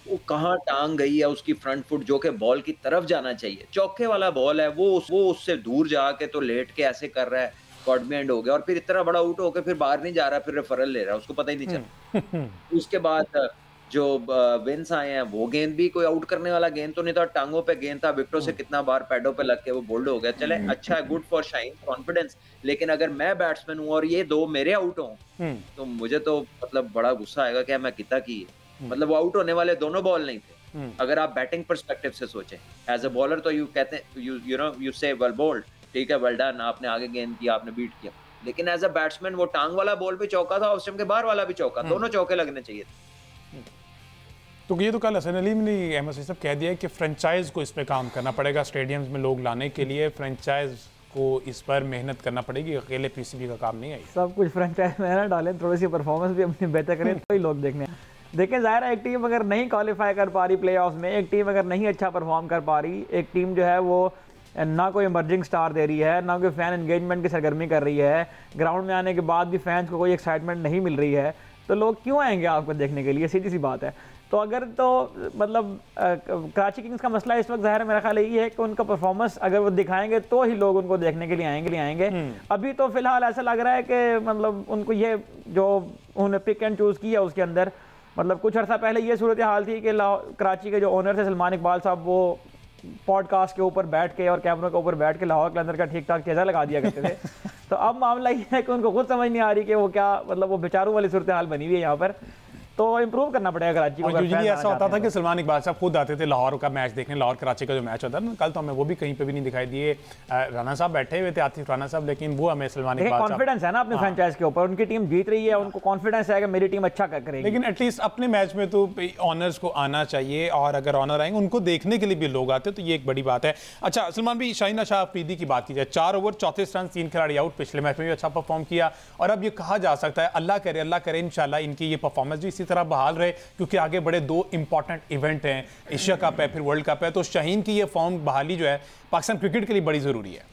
वो कहाँ टांग गई है उसकी फ्रंट फुट, जो कि बॉल की तरफ जाना चाहिए, चौके वाला बॉल है, वो उससे दूर जाके तो लेट के ऐसे कर रहा है, गॉड बी एंड हो गया, और फिर इतना बड़ा आउट होके फिर बाहर नहीं जा रहा, फिर रेफरल ले रहा है, उसको पता ही नहीं चला। उसके बाद जो विंस आए हैं, वो गेंद भी कोई आउट करने वाला गेंद तो नहीं था, टांगों पे गेंद था, विकेटों से कितना बार पैडों पे लग के वो बोल्ड हो गया। चले अच्छा है, गुड फॉर शाइन, कॉन्फिडेंस। लेकिन अगर मैं बैट्समैन हूँ और ये दो मेरे आउट हों, तो मुझे तो मतलब बड़ा गुस्सा आएगा कि मैं कितना की। मतलब वो आउट होने वाले दोनों बॉल नहीं थे। अगर आप बैटिंग पर्सपेक्टिव से सोचें, एज अ बॉलर तो यू कहते हैं, यू से वेल बोल्ड, ठीक है, वेल डन, आपने आगे गेंद किया, आपने बीट किया। लेकिन एज अ बैट्समैन वो टांग वाला बॉल भी चौका था, उस टाइम के बाहर वाला भी चौका, दोनों चौके लगने चाहिए थे। तो ये तो कल हसन अली ने अहमद साहब कह दिया कि फ्रेंचाइज को इस पे काम करना पड़ेगा, स्टेडियम्स में लोग लाने के लिए फ्रेंचाइज को इस पर मेहनत करना पड़ेगी, अकेले पीसीबी का काम नहीं है। सब कुछ फ्रेंचाइज में ना डालें, थोड़ी सी परफॉर्मेंस भी अपनी बेहतर करें तो ही लोग देखने। देखें ज़ाहिर है, एक टीम अगर नहीं क्वालिफाई कर पा रही प्लेऑफ्स में, एक टीम अगर नहीं अच्छा परफॉर्म कर पा रही, एक टीम जो है वो ना कोई इमर्जिंग स्टार दे रही है, ना कोई फ़ैन एंगेजमेंट की सरगर्मी कर रही है, ग्राउंड में आने के बाद भी फैंस को कोई एक्साइटमेंट नहीं मिल रही है, तो लोग क्यों आएंगे आपको देखने के लिए? सीधी सी बात है। तो अगर तो मतलब कराची किंग्स का मसला इस वक्त ज़ाहिर है मेरा ख्याल यही है कि उनका परफॉर्मेंस अगर वो दिखाएंगे तो ही लोग उनको देखने के लिए आएंगे। अभी तो फिलहाल ऐसा लग रहा है कि मतलब उनको ये जो उन्होंने पिक एंड चूज़ किया उसके अंदर, मतलब कुछ अर्सा पहले ये सूरत हाल थी कि कराची के जो ओनर थे सलमान इकबाल साहब, वो पॉडकास्ट के ऊपर बैठ के और कैमरों के ऊपर बैठ के लाहौर के अंदर का ठीक ठाक चेज़ा लगा दिया करते थे। तो अब मामला ये है कि उनको खुद समझ नहीं आ रही कि वो क्या, मतलब वो बेचारों वाली सूरत हाल बनी हुई है यहाँ पर। तो इंप्रूव करना पड़ेगा कराची को। यूजुअली ऐसा होता था कि सलमान इकबाल साहब खुद आते थे लाहौर का मैच देखने, लाहौर कराची का जो मैच होता है। कल तो हमें वो भी कहीं पे भी नहीं दिखाई दिए। राणा साहब बैठे हुए थे, आतिफ राणा साहब, लेकिन वो हमें सलमान इकबाल साहब, कॉन्फिडेंस है ना अपने फ्रेंचाइज के ऊपर, उनकी टीम जीत रही है, उनको कॉन्फिडेंस है कि मेरी टीम अच्छा करेगी। लेकिन एटलीस्ट अपने मैच में तो ऑनर्स को आना चाहिए, और अगर ऑनर आएंगे उनको देखने के लिए भी लोग आते हैं, तो ये एक बड़ी बात है। अच्छा सलमान भाई, शाहीन शाह अफरीदी की बात की जाए, 4 ओवर 34 रन, 3 खिलाड़ी आउट, पिछले मैच में भी अच्छा परफॉर्म किया, और अब ये कहा जा सकता है अल्लाह करे इंशाल्लाह इनकी ये परफॉर्मेंस भी इसी तरह बहाल रहे, क्योंकि आगे बड़े 2 इंपॉर्टेंट इवेंट हैं, एशिया कप है, फिर वर्ल्ड कप है। तो शाहीन की ये फॉर्म बहाली जो है पाकिस्तान क्रिकेट के लिए बड़ी जरूरी है।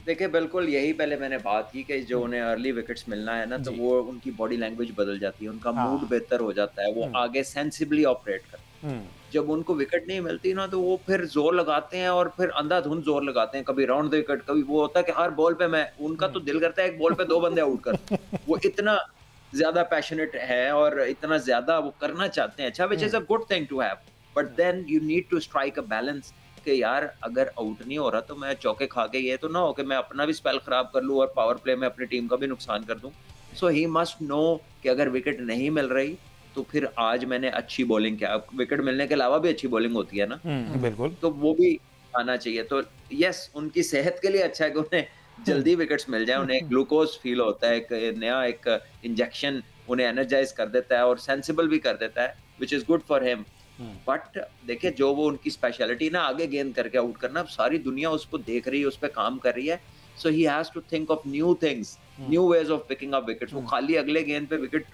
देखिए बिल्कुल यही पहले मैंने बात की कि जो उन्हें अर्ली विकेट्स मिलना है ना, तो वो उनकी बॉडी लैंग्वेज बदल जाती है, उनका मूड बेहतर हो जाता है, वो आगे सेंसिबली ऑपरेट करते हैं। जब उनको विकेट नहीं मिलती ना, तो वो फिर जोर लगाते हैं, और फिर अंधाधुंध जोर लगाते हैं, कभी राउंड द विकेट, कभी वो होता है कि हर बॉल पे मैं, उनका तो दिल करता है एक बॉल पे 2 बंदे आउट कर। वो इतना ज्यादा पैशनेट है और इतना ज्यादा वो करना चाहते हैं, अच्छा, which is a good thing to have, but then you need to strike a balance कि यार अगर आउट नहीं हो रहा तो मैं चौके खा के, ये तो ना हो कि मैं अपना भी स्पेल खराब कर लूं और पावर प्ले में अपनी टीम का भी नुकसान कर दूं। सो ही मस्ट नो कि अगर विकेट नहीं मिल रही तो फिर आज मैंने अच्छी बॉलिंग किया, विकेट मिलने के अलावा भी अच्छी बॉलिंग होती है ना, बिल्कुल, तो वो भी आना चाहिए। तो यस, उनकी सेहत के लिए अच्छा है कि उन्हें जल्दी विकेट्स मिल जाए, उन्हें ग्लूकोज फील होता है, एक नया एक इंजेक्शन उन्हें एनर्जाइज कर देता है और सेंसिबल भी कर देता है, which is good for him. But देखिए, जो वो उनकी स्पेशलिटी ना, आगे गेंद करके आउट करना, सारी दुनिया उसको देख रही है, उस पर काम कर रही है। So he has to think of new things, new ways of picking up wickets. वो खाली अगले गेंद पे विकेट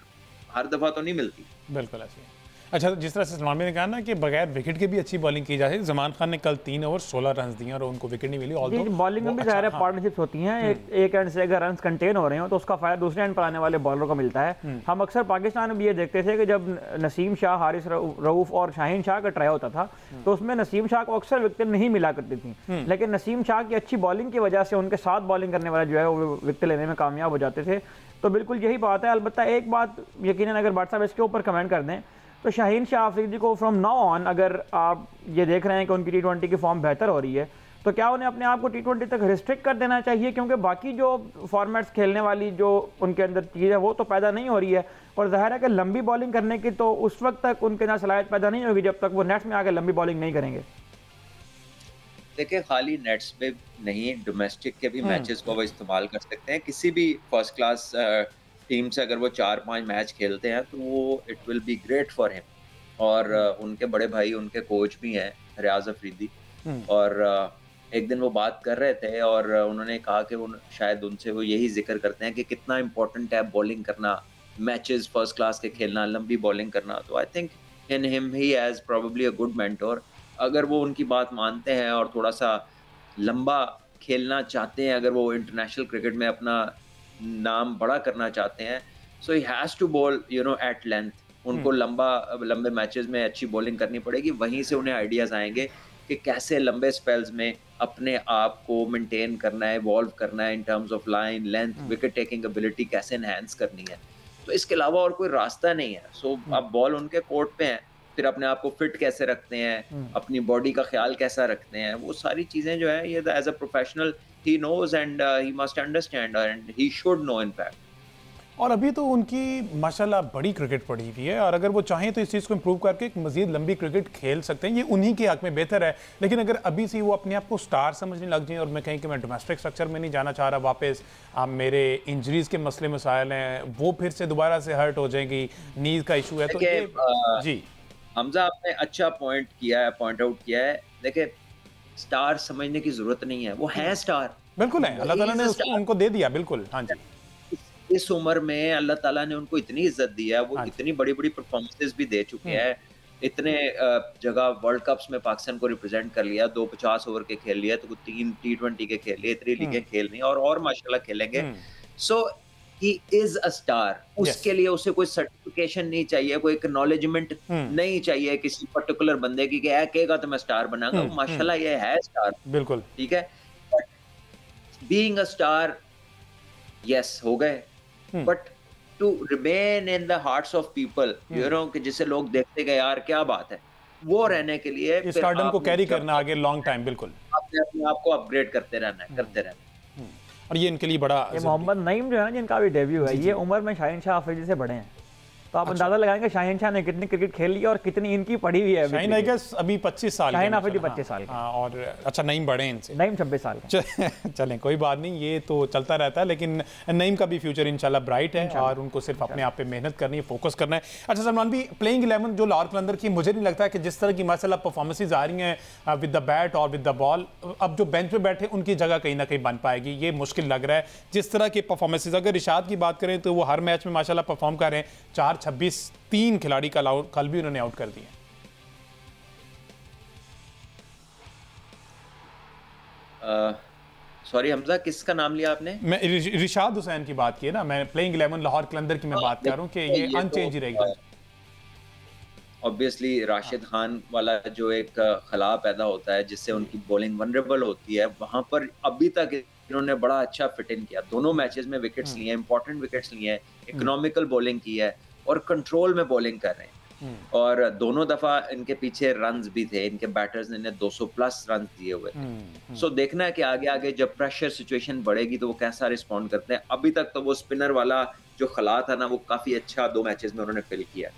हर दफा तो नहीं मिलती। बिल्कुल ऐसे। अच्छा, जिस तरह से सलमान भाई ने कहा ना कि बगैर विकेट के भी अच्छी बॉलिंग की जा सकती है, जमान खान ने कल 3 ओवर 16 रन दिए और उनको विकेट नहीं मिली। बॉलिंग में भी ज़ाहिर है पार्टनरशिप्स होती हैं, एक एंड से अगर रन्स कंटेन हो रहे हो तो उसका फायदा दूसरे एंड पर आने वाले बॉलरों को मिलता है। हम अक्सर पाकिस्तान में भी ये देखते थे कि जब नसीम शाह, हारिस रऊफ और शाहीन शाह का ट्राई होता था तो उसमें नसीम शाह को अक्सर विकेट नहीं मिला करती थी, लेकिन नसीम शाह की अच्छी बॉलिंग की वजह से उनके साथ बॉलिंग करने वाले जो है वो विकेट लेने में कामयाब हो जाते थे। तो बिल्कुल यही बात है। अलबत्ता एक बात यकीनन अगर बात साहब इसके ऊपर कमेंट कर दें तो शाहीन शाह अफरीदी को फ्रॉम नाउ ऑन, अगर आप ये देख रहे हैं कि उनकी T20 की फॉर्म बेहतर हो रही है, तो क्या उन्हें अपने आप को T20 तक रिस्ट्रिक्ट कर देना चाहिए, क्योंकि बाकी जो फॉर्मेट्स खेलने वाली जो उनके अंदर चीज़ है वो तो पैदा नहीं हो रही है, और ज़ाहिर है कि लंबी बॉलिंग करने की तो उस वक्त तक उनके अंदर सलाहियत पैदा नहीं होगी जब तक वो नेट्स में आकर लंबी बॉलिंग नहीं करेंगे। देखिए, खाली नेट्स पे नहीं, डोमेस्टिक के भी मैचेस को वो इस्तेमाल कर सकते हैं। किसी भी फर्स्ट क्लास टीम से अगर वो 4-5 मैच खेलते हैं तो वो it will be great for him. और उनके बड़े भाई, उनके कोच भी हैं रियाज अफरीदी, और एक दिन वो बात कर रहे थे और उन्होंने कहा कि शायद उनसे वो यही जिक्र करते हैं कि कितना इम्पोर्टेंट है बॉलिंग करना, मैचेस फर्स्ट क्लास के खेलना, लंबी बॉलिंग करना। तो I think in him he has probably a good mentor. अगर वो उनकी बात मानते हैं और थोड़ा सा लंबा खेलना चाहते हैं, अगर वो इंटरनेशनल क्रिकेट में अपना नाम बड़ा करना चाहते हैं, so he has to bowl at length. उनको लंबे मैचेस में अच्छी बॉलिंग करनी पड़ेगी, वहीं से उन्हें आइडियाज़ आएंगे कि कैसे लंबे स्पेल्स में अपने आप को मेंटेन करना है, इवॉल्व करना है in terms of line length, wicket taking ability कैसे एनहांस करनी है। तो इसके अलावा और कोई रास्ता नहीं है। सो अब बॉल उनके कोर्ट पे है, फिर अपने आप को फिट कैसे रखते हैं, अपनी बॉडी का ख्याल कैसा रखते हैं, वो सारी चीजें जो है ये as a professional he knows and he must understand and he should know in fact. और अभी तो उनकी माशाल्लाह बड़ी क्रिकेट पड़ी हुई है और अगर वो चाहें तो इस चीज़ को इम्प्रूव करके एक मजीद लंबी क्रिकेट खेल सकते हैं, ये उन्हीं के हक में बेहतर है। लेकिन अगर अभी से वो अपने आप को स्टार समझने लग जाएं और मैं कहीं कि मैं डोमेस्टिक स्ट्रक्चर में नहीं जाना चाह रहा वापस, मेरे इंजरीज के मसले मसाइल हैं, वो फिर से दोबारा से हर्ट हो जाएंगी, नीज का इशू है, तो ये जी हमजा आपने अच्छा पॉइंट आउट किया है। देखिए स्टार समझने की जरूरत नहीं है, वो है स्टार, बिल्कुल है, अल्लाह ताला ने उनको दे दिया, बिल्कुल। हाँ जी, इस उम्र में अल्लाह ताला ने उनको इतनी इज्जत दी है, वो इतनी बड़ी बड़ी परफॉर्मेंसेस भी दे चुके हैं, इतने जगह वर्ल्ड कप्स में पाकिस्तान को रिप्रेजेंट कर लिया, 2 50 ओवर के खेल लिया, तो 3 T20 के खेल लिए, इतनी लीगें खेल रही और माशाल्लाह खेलेंगे। सो ही इज अ स्टार। उसके लिए उसे कोई सर्टिफिकेशन नहीं चाहिए, कोई एक्नॉलेजमेंट नहीं चाहिए किसी पर्टिकुलर बंदे की कि कहेगा तो मैं स्टार बनाऊंगा। माशाल्लाह ये है स्टार, बिल्कुल ठीक है। बीइंग अ स्टार यस हो गए, but to remain in the hearts of people, कि जिसे लोग देखते गए यार क्या बात है, वो रहने के लिए स्टारडम को कैरी करना आगे लॉन्ग टाइम, बिल्कुल आपने अपने आप को अपग्रेड करते रहना है। और ये इनके लिए बड़ा, ये मोहम्मद नईम जो है ना, जिनका भी डेब्यू है, ये उम्र में शाहीन शाह अफरीदी से बड़े हैं, तो आप अंदाजा लगाएंगे शाहीन शाह ने कितनी क्रिकेट खेल ली और कितनी इनकी पड़ी हुई है। शाहीन आई गेस अभी 25 साल, शाहीन अफरीदी 25 साल का, और अच्छा नईम बड़े हैं इनसे, नईम 26 साल का। चलें कोई बात नहीं, ये तो चलता रहता है, लेकिन नईम का भी फ्यूचर इंशाल्लाह ब्राइट है और उनको सिर्फ अपने आप पे मेहनत करनी है, फोकस करना है। अच्छा सलमान भी, प्लेइंग 11 जो लाहौर कलंदर की, मुझे नहीं लगता है कि जिस तरह की माशाल्लाह परफॉर्मेंसेज आ रही हैं विद द बैट और विद द बॉल, अब जो बेंच पे बैठे उनकी जगह कहीं ना कहीं बन पाएगी, ये मुश्किल लग रहा है। जिस तरह की परफॉर्मेंसेज, अगर रिशाद की बात करें तो वो हर मैच में माशाल्लाह परफॉर्म कर रहे हैं, 4-26 3 खिलाड़ी कल भी उन्होंने आउट कर दिए। सॉरी हमजा, किसका नाम लिया आपने? मैं रिशाद हुसैन की बात की है ना, मैं प्लेइंग 11 लाहौर कलंदर की मैं बात कर रहा हूं कि ये अनचेंज ही रहेगी। ऑब्वियसली राशिद खान वाला जो एक खला पैदा होता है जिससे उनकी बॉलिंग वनरेबल होती है, वहां पर अभी तक इन्होंने बड़ा अच्छा फिट इन किया, दोनों मैचेस में विकेट्स लिए, इंपॉर्टेंट विकेट्स लिए, इकोनॉमिकल बॉलिंग की है और कंट्रोल में बॉलिंग कर रहे हैं। और दोनों दफा इनके पीछे रन्स भी थे, इनके बैटर्स ने 200 प्लस रन दिए हुए थे। सो देखना है कि आगे आगे जब प्रेशर सिचुएशन बढ़ेगी तो वो कैसा रिस्पॉन्ड करते हैं। अभी तक तो वो स्पिनर वाला जो खला था ना, वो काफी अच्छा 2 मैचेस में उन्होंने फिल किया।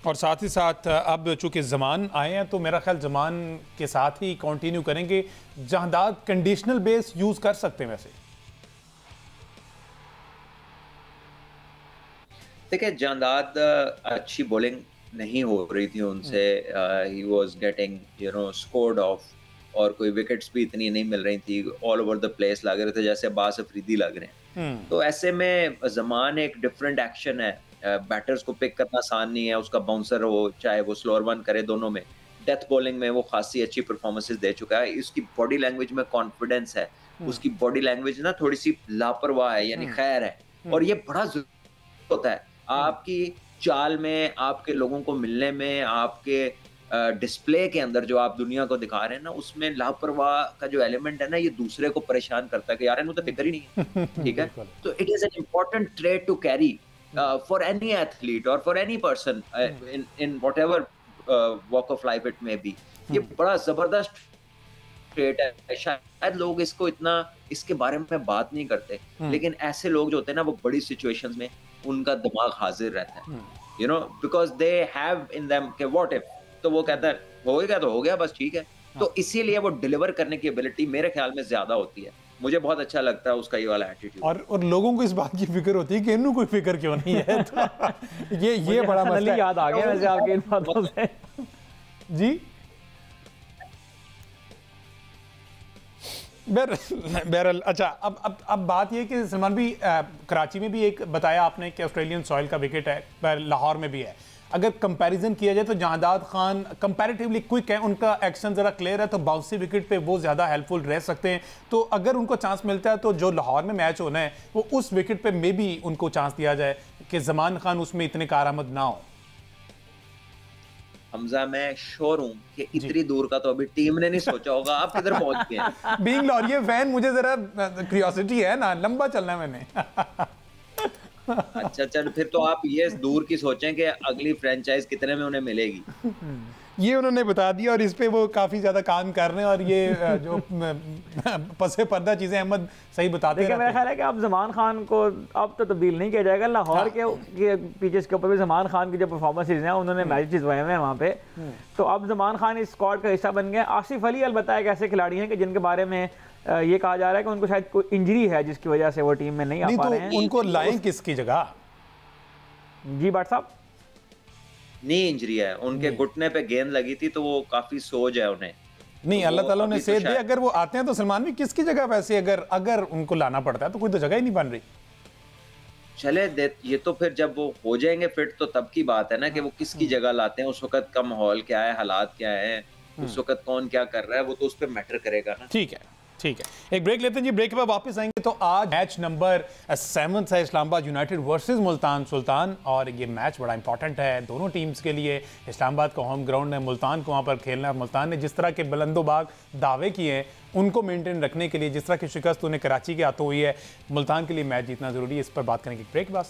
और साथ ही साथ अब चूंकि जमान आए हैं तो मेरा ख्याल जमान के साथ ही कंटिन्यू करेंगे। जहांदाद कंडीशनल बेस यूज कर सकते हैं वैसे? देखिए जहांदाद अच्छी बॉलिंग नहीं हो रही थी उनसे, he was getting scored of, और कोई विकेट्स भी इतनी नहीं मिल रही थी, ऑल ओवर द प्लेस लग रहे थे जैसे अब्बास अफरीदी लग रहे हैं। तो ऐसे में जमान एक डिफरेंट एक्शन है, बैटर्स को पिक करना आसान नहीं है, उसका बाउंसर हो चाहे वो स्लोअर वन करे, दोनों में डेथ बॉलिंग में वो खासी अच्छी परफॉर्मेंसेस दे चुका है। उसकी बॉडी लैंग्वेज में कॉन्फिडेंस है, उसकी बॉडी लैंग्वेज ना थोड़ी सी लापरवाह है, यानी खैर है, और ये बड़ा जरूरी होता है आपकी चाल में, आपके लोगों को मिलने में, आपके डिस्प्ले के अंदर जो आप दुनिया को दिखा रहे हैं ना, उसमें लापरवाह का जो एलिमेंट है ना, ये दूसरे को परेशान करता है कि यार इन्हें तो फिक्र ही नहीं है। ठीक है, तो it is an important trait to carry for any athlete or for any person in whatever walk of life it may be। ये बड़ा जबरदस्त ट्रेट है, शायद लोग इसको इतना इसके बारे में बात नहीं करते, लेकिन ऐसे लोग जो होते हैं ना, वो बड़ी सिचुएशंस में उनका दिमाग हाजिर रहता है, because they have in them कि what if, तो वो कहता है हो गया तो हो गया, बस ठीक है। तो इसीलिए वो डिलीवर करने की एबिलिटी मेरे ख्याल में ज्यादा होती है। मुझे बहुत अच्छा लगता है उसका ये वाला एटीट्यूड। और लोगों को इस बात की फिक्र होती है कि इन्हों कोई फिक्र क्यों नहीं है। तो ये बड़ा मसला याद आ गया वैसे आपके इन बातों से। जी बहरहाल अच्छा, अब बात ये कि सलमान भी कराची में भी एक बताया आपने कि ऑस्ट्रेलियन सॉइल का विकेट है, पर लाहौर में भी है। अगर कंपैरिजन किया जाए तो जहादाद खान कंपैरेटिवली क्विक है, उनका एक्शन ज़रा क्लियर है, तो बाउंसी विकेट पे वो ज़्यादा हेल्पफुल रह सकते हैं। तो अगर उनको चांस मिलता है तो जो लाहौर में मैच होना है वो उस विकेट पे मे भी उनको चांस दिया जाए कि जमान खान उसमें इतने कारआमद ना हो। हमजा, मैं श्योर हूँ कि इतनी दूर का तो अभी टीम ने नहीं सोचा होगा। आप किधर पहुंच गए हैं? बीइंग लाहौरिया फैन मुझे जरा क्यूरियोसिटी है ना, लंबा चलना है मैंने। अच्छा चल, फिर तो आप ये दूर की सोचें कि अगली फ्रेंचाइज कितने में उन्हें मिलेगी। ये उन्होंने बता दिया और इस पे वो काफी ज्यादा काम कर रहे हैं। और ये जो पसे पर्दा चीजें अहमद सही बताते हैं। मेरा ख्याल है कि अब जमान खान को अब तो तब्दील नहीं किया जाएगा। लाहौर के पिचेस के ऊपर भी जमान खान की जो परफॉर्मेंसेज हैं, उन्होंने मैच जितवाए हैं वहाँ पे, तो अब जमान खान इस स्क्वाड का हिस्सा बन गए। आसिफ अली अलबत्ता एक ऐसे खिलाड़ी हैं कि जिनके बारे में ये कहा जा रहा है कि उनको शायद कोई इंजरी है जिसकी वजह से वो टीम में नहीं आ पा रहे हैं। उनको लाएं किसकी जगह? जी भट्ट साहब, नी इंजरी है उनके, घुटने पे गेंद लगी थी तो वो काफी सोज है उन्हें। नहीं, अल्लाह ताला ने सेहत दी। अगर वो आते हैं तो सलमान भी किसकी जगह वैसे अगर उनको लाना पड़ता है तो कोई तो जगह ही नहीं बन रही। चले ये तो फिर जब वो हो जाएंगे फिट तो तब की बात है ना कि वो किसकी जगह लाते हैं, उस वक्त का माहौल क्या है, हालात क्या है, उस वक्त कौन क्या कर रहा है, वो तो उस पर मैटर करेगा ना। ठीक है, ठीक है, एक ब्रेक लेते हैं जी। ब्रेक के बाद वापस आएंगे। तो आज मैच नंबर 7 है इस्लामाबाद यूनाइटेड वर्सेस मुल्तान सुल्तान, और ये मैच बड़ा इंपॉर्टेंट है दोनों टीम्स के लिए। इस्लामाबाद का होम ग्राउंड है, मुल्तान को वहाँ पर खेलना है। मुल्तान ने जिस तरह के बुलंदोबाग दावे किए हैं उनको मेंटेन रखने के लिए, जिस तरह की शिकस्त उन्हें कराची के हाथों हुई है, मुल्तान के लिए मैच जीतना जरूरी है। इस पर बात करेंगे ब्रेक के बाद।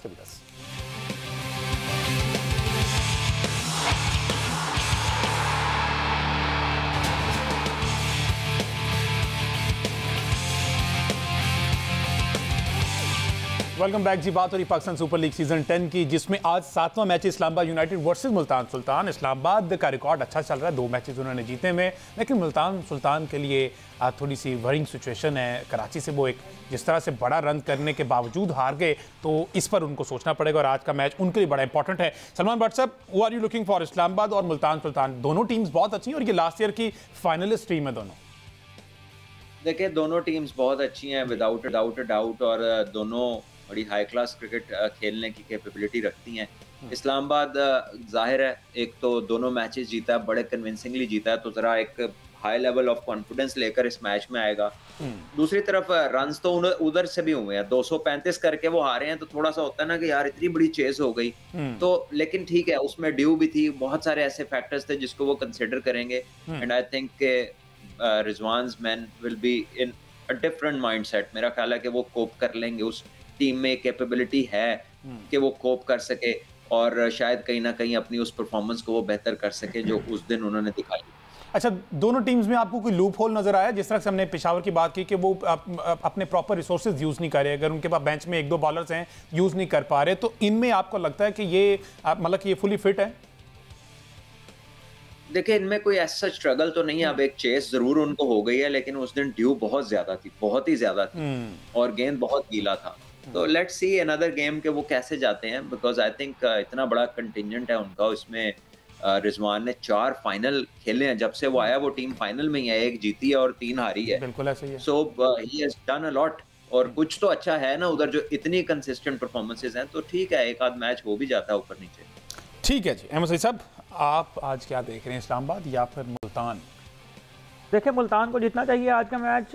वेलकम बैक जी। बात हो रही पाकिस्तान सुपर लीग सीजन 10 की, जिसमें आज 7वां match Islamabad United versus Multan Sultan. Islamabad का रिकॉर्ड अच्छा चल रहा है, 2 मैचेस उन्होंने जीते में, लेकिन मुल्तान सुल्तान के लिए थोड़ी सी वरिंग सिचुएशन है। कराची से वो एक जिस तरह से बड़ा रन करने के बावजूद हार गए, तो इस पर उनको सोचना पड़ेगा और आज का मैच उनके लिए बड़ा इंपॉर्टेंट है। सलमान भट्ट साहब, वो are you looking for Islamabad और मुल्तान सुल्तान? दोनों टीम्स बहुत अच्छी हैं और ये लास्ट ईयर की फाइनलिस्ट टीम है दोनों। देखिए, दोनों टीम्स बहुत अच्छी हैं विदाउट अ डाउट, और दोनों बड़ी हाई क्लास क्रिकेट खेलने की कैपेबिलिटी रखती हैं। इस्लामाबाद जाहिर है एक तो दोनों मैचेस जीता है, बड़े कन्विंसिंगली जीता है, तो ज़रा एक हाई लेवल ऑफ कॉन्फिडेंस लेकर इस मैच में आएगा। दूसरी तरफ रन्स तो उधर से भी हुए हैं, 235 करके वो हारे हैं, तो थोड़ा सा होता है ना कि यार इतनी बड़ी चेस हो गई, तो लेकिन ठीक है, उसमें ड्यू भी थी, बहुत सारे ऐसे फैक्टर्स थे जिसको वो कंसिडर करेंगे। And I think Rizwan's man will be in a different mindset. मेरा ख्याल है कि वो कोप कर लेंगे, उस टीम में कैपेबिलिटी है कि वो कोप कर सके और शायद कहीं ना कहीं अपनी उस परफॉर्मेंस को वो बेहतर कर सके जो उस दिन उन्होंने दिखाई। अच्छा, दोनों टीम्स में आपको कोई लूप होल नजर आया? जिस तरह से हमने पेशावर की बात की कि वो अपने प्रॉपर रिसोर्सेज यूज नहीं कर रहे, अगर उनके पास बेंच में 1-2 बॉलर्स हैं यूज नहीं कर पा रहे, तो इनमें आपको लगता है कि ये मतलब कि ये फुली फिट है? देखिए, इनमें कोई ऐसा स्ट्रगल तो नहीं है। अब एक चेस जरूर उनको हो गई है, लेकिन उस दिन ड्यू बहुत ज्यादा थी, बहुत ही ज्यादा थी, और गेंद बहुत गीला था। तो लेट्स सी अनदर गेम के वो कैसे जाते हैं, बिकॉज आई थिंक इतना बड़ा कंटिजेंट है उनका। उसमें रिजवान ने 4 फाइनल खेले हैं, जब से वो आया वो टीम फाइनल में ही है, 1 जीती है और 3 हारी है। बिल्कुल ऐसे ही है। So he has done a lot, और कुछ तो अच्छा है ना उधर, जो इतनी कंसिस्टेंट परफॉर्मेंसेस हैं, तो ठीक है, एक आध मैच हो भी जाता है ऊपर नीचे। ठीक है जी। अहमद सईद साहब, आप आज क्या देख रहे हैं, इस्लामाबाद या फिर मुल्तान? देखिए, मुल्तान को जीतना चाहिए आज का मैच,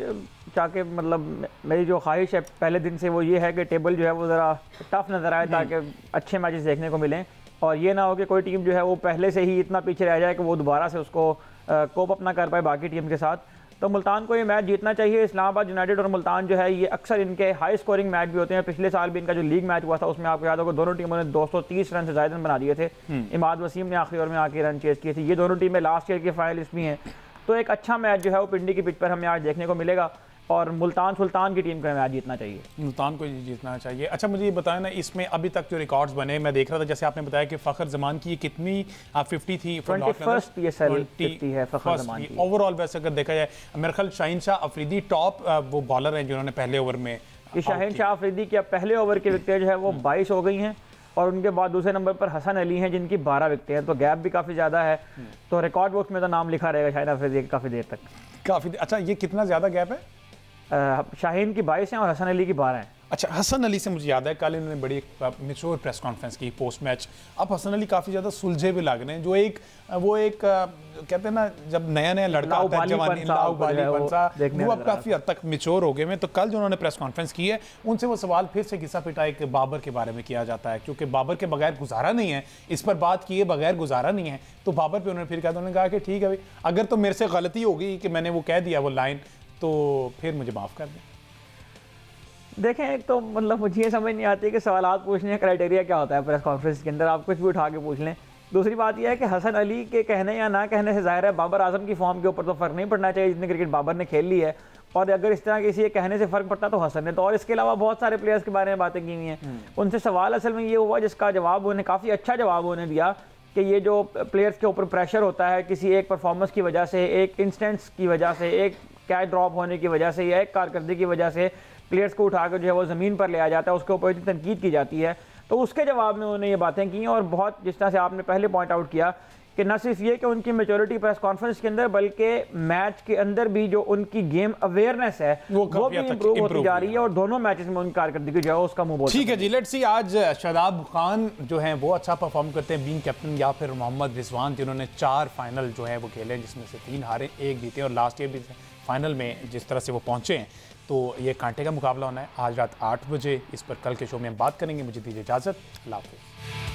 चाहे मतलब मेरी जो ख्वाहिश है पहले दिन से वो ये है कि टेबल जो है वो ज़रा टफ नज़र आए, ताकि अच्छे मैचेस देखने को मिलें, और ये ना हो कि कोई टीम जो है वो पहले से ही इतना पीछे रह जाए कि वो दोबारा से उसको कोप अप ना कर पाए बाकी टीम के साथ। तो मुल्तान को ये मैच जीतना चाहिए। इस्लामाबाद यूनाइटेड और मुल्तान जो है ये अक्सर इनके हाई स्कोरिंग मैच भी होते हैं। पिछले साल भी इनका जो लीग मैच हुआ था उसमें आपको याद होगा दोनों टीमों ने 230 रन से ज़्यादा रन बना दिए थे। इमाद वसीम ने आखिरी ओवर में आके रन चेस किए थे। ये दोनों टीमें लास्ट ईयर के फाइनलिस्ट भी हैं, तो एक अच्छा मैच जो है वो पिंडी की पिच पर हमें आज देखने को मिलेगा, और मुल्तान सुल्तान की टीम को मैच जीतना चाहिए। मुल्तान को जीतना चाहिए। अच्छा, मुझे ये बताया ना, इसमें अभी तक जो रिकॉर्ड्स बने, मैं देख रहा था, जैसे आपने बताया कि फ़खर जमान की कितनी 50 थी, 21st PSL 50 है फ़खर जमान की। ओवरऑल वैसे अगर देखा जाए, मेरे ख्याल शाहीन शाह अफरीदी टॉप वो बॉलर हैं जिन्होंने पहले ओवर में। शाहीन शाह अफरीदी की पहले ओवर की विकेटें जो है वो 22 हो गई हैं, और उनके बाद दूसरे नंबर पर हसन अली हैं जिनकी 12 विकेटें हैं, तो गैप भी काफ़ी ज़्यादा है। तो रिकॉर्ड बुक्स में तो नाम लिखा रहेगा शाहीन अफरीदी काफ़ी देर तक। काफ़ी अच्छा, ये कितना ज़्यादा गैप है? शाहीन की 22 हैं और हसन अली की 12 हैं। अच्छा, हसन अली से मुझे याद है कल इन्होंने बड़ी मैच्योर प्रेस कॉन्फ्रेंस की पोस्ट मैच। अब हसन अली काफ़ी ज़्यादा सुलझे भी लग रहे हैं, जो एक कहते हैं ना जब नया नया लड़का आता है जवानी वो अब काफ़ी हद तक मैच्योर हो गए हैं। तो कल जो उन्होंने प्रेस कॉन्फ्रेंस की है उनसे वो सवाल फिर से घिसा पिटा एक बाबर के बारे में किया जाता है, क्योंकि बाबर के बगैर गुजारा नहीं है, इस पर बात की है बगैर गुजारा नहीं है। तो बाबर पे उन्होंने फिर कहा, उन्होंने कहा कि ठीक है भाई, अगर तो मेरे से गलती हो गई कि मैंने वो कह दिया वो लाइन, तो फिर मुझे माफ़ कर दें। देखें, एक तो मतलब मुझे ये समझ नहीं आती कि सवालात पूछने का क्राइटेरिया क्या होता है प्रेस कॉन्फ्रेंस के अंदर, आप कुछ भी उठा के पूछ लें। दूसरी बात यह है कि हसन अली के कहने या ना कहने से जाहिर है बाबर आजम की फॉर्म के ऊपर तो फ़र्क नहीं पड़ना चाहिए, जितनी क्रिकेट बाबर ने खेल ली है। और अगर इस तरह किसी कहने से फ़र्क पड़ता तो हसन ने तो, और इसके अलावा बहुत सारे प्लेयर्स के बारे में बातें की हुई हैं। उनसे सवाल असल में ये हुआ जिसका जवाब उन्हें काफ़ी अच्छा जवाब उन्हें दिया कि ये जो प्लेयर्स के ऊपर प्रेशर होता है किसी एक परफॉर्मेंस की वजह से, एक इंस्टेंट्स की वजह से, एक कैच ड्रॉप होने की वजह से या एक कारकर्दगी की वजह से प्लेयर्स को उठाकर जो है वो ज़मीन पर ले आ जाता है, उसके ऊपर इतनी तनकीद की जाती है। तो उसके जवाब में उन्होंने ये बातें की, और बहुत जिस तरह से आपने पहले पॉइंट आउट किया कि न सिर्फ ये कि उनकी मैच्योरिटी प्रेस कॉन्फ्रेंस के अंदर, बल्कि मैच के अंदर भी जो उनकी गेम अवेयरनेस है वो भी इंप्रूव होती जा रही है, और दोनों मैचेस में उनकी कारकर्दगी जो है उसका मुंह ठीक है जी। लेट्स सी आज शादाब खान जो है वो अच्छा परफॉर्म करते हैं बीइंग कैप्टन, या फिर मोहम्मद रिजवान जिन्होंने 4 फाइनल जो है वो खेले, जिसमें से 3 हारे 1 जीते, और लास्ट ईयर भी फाइनल में जिस तरह से वो पहुंचे हैं। तो ये कांटे का मुकाबला होना है आज रात 8 बजे। इस पर कल के शो में हम बात करेंगे। मुझे दीजिए इजाज़त, अल्लाह हाफ़िज़।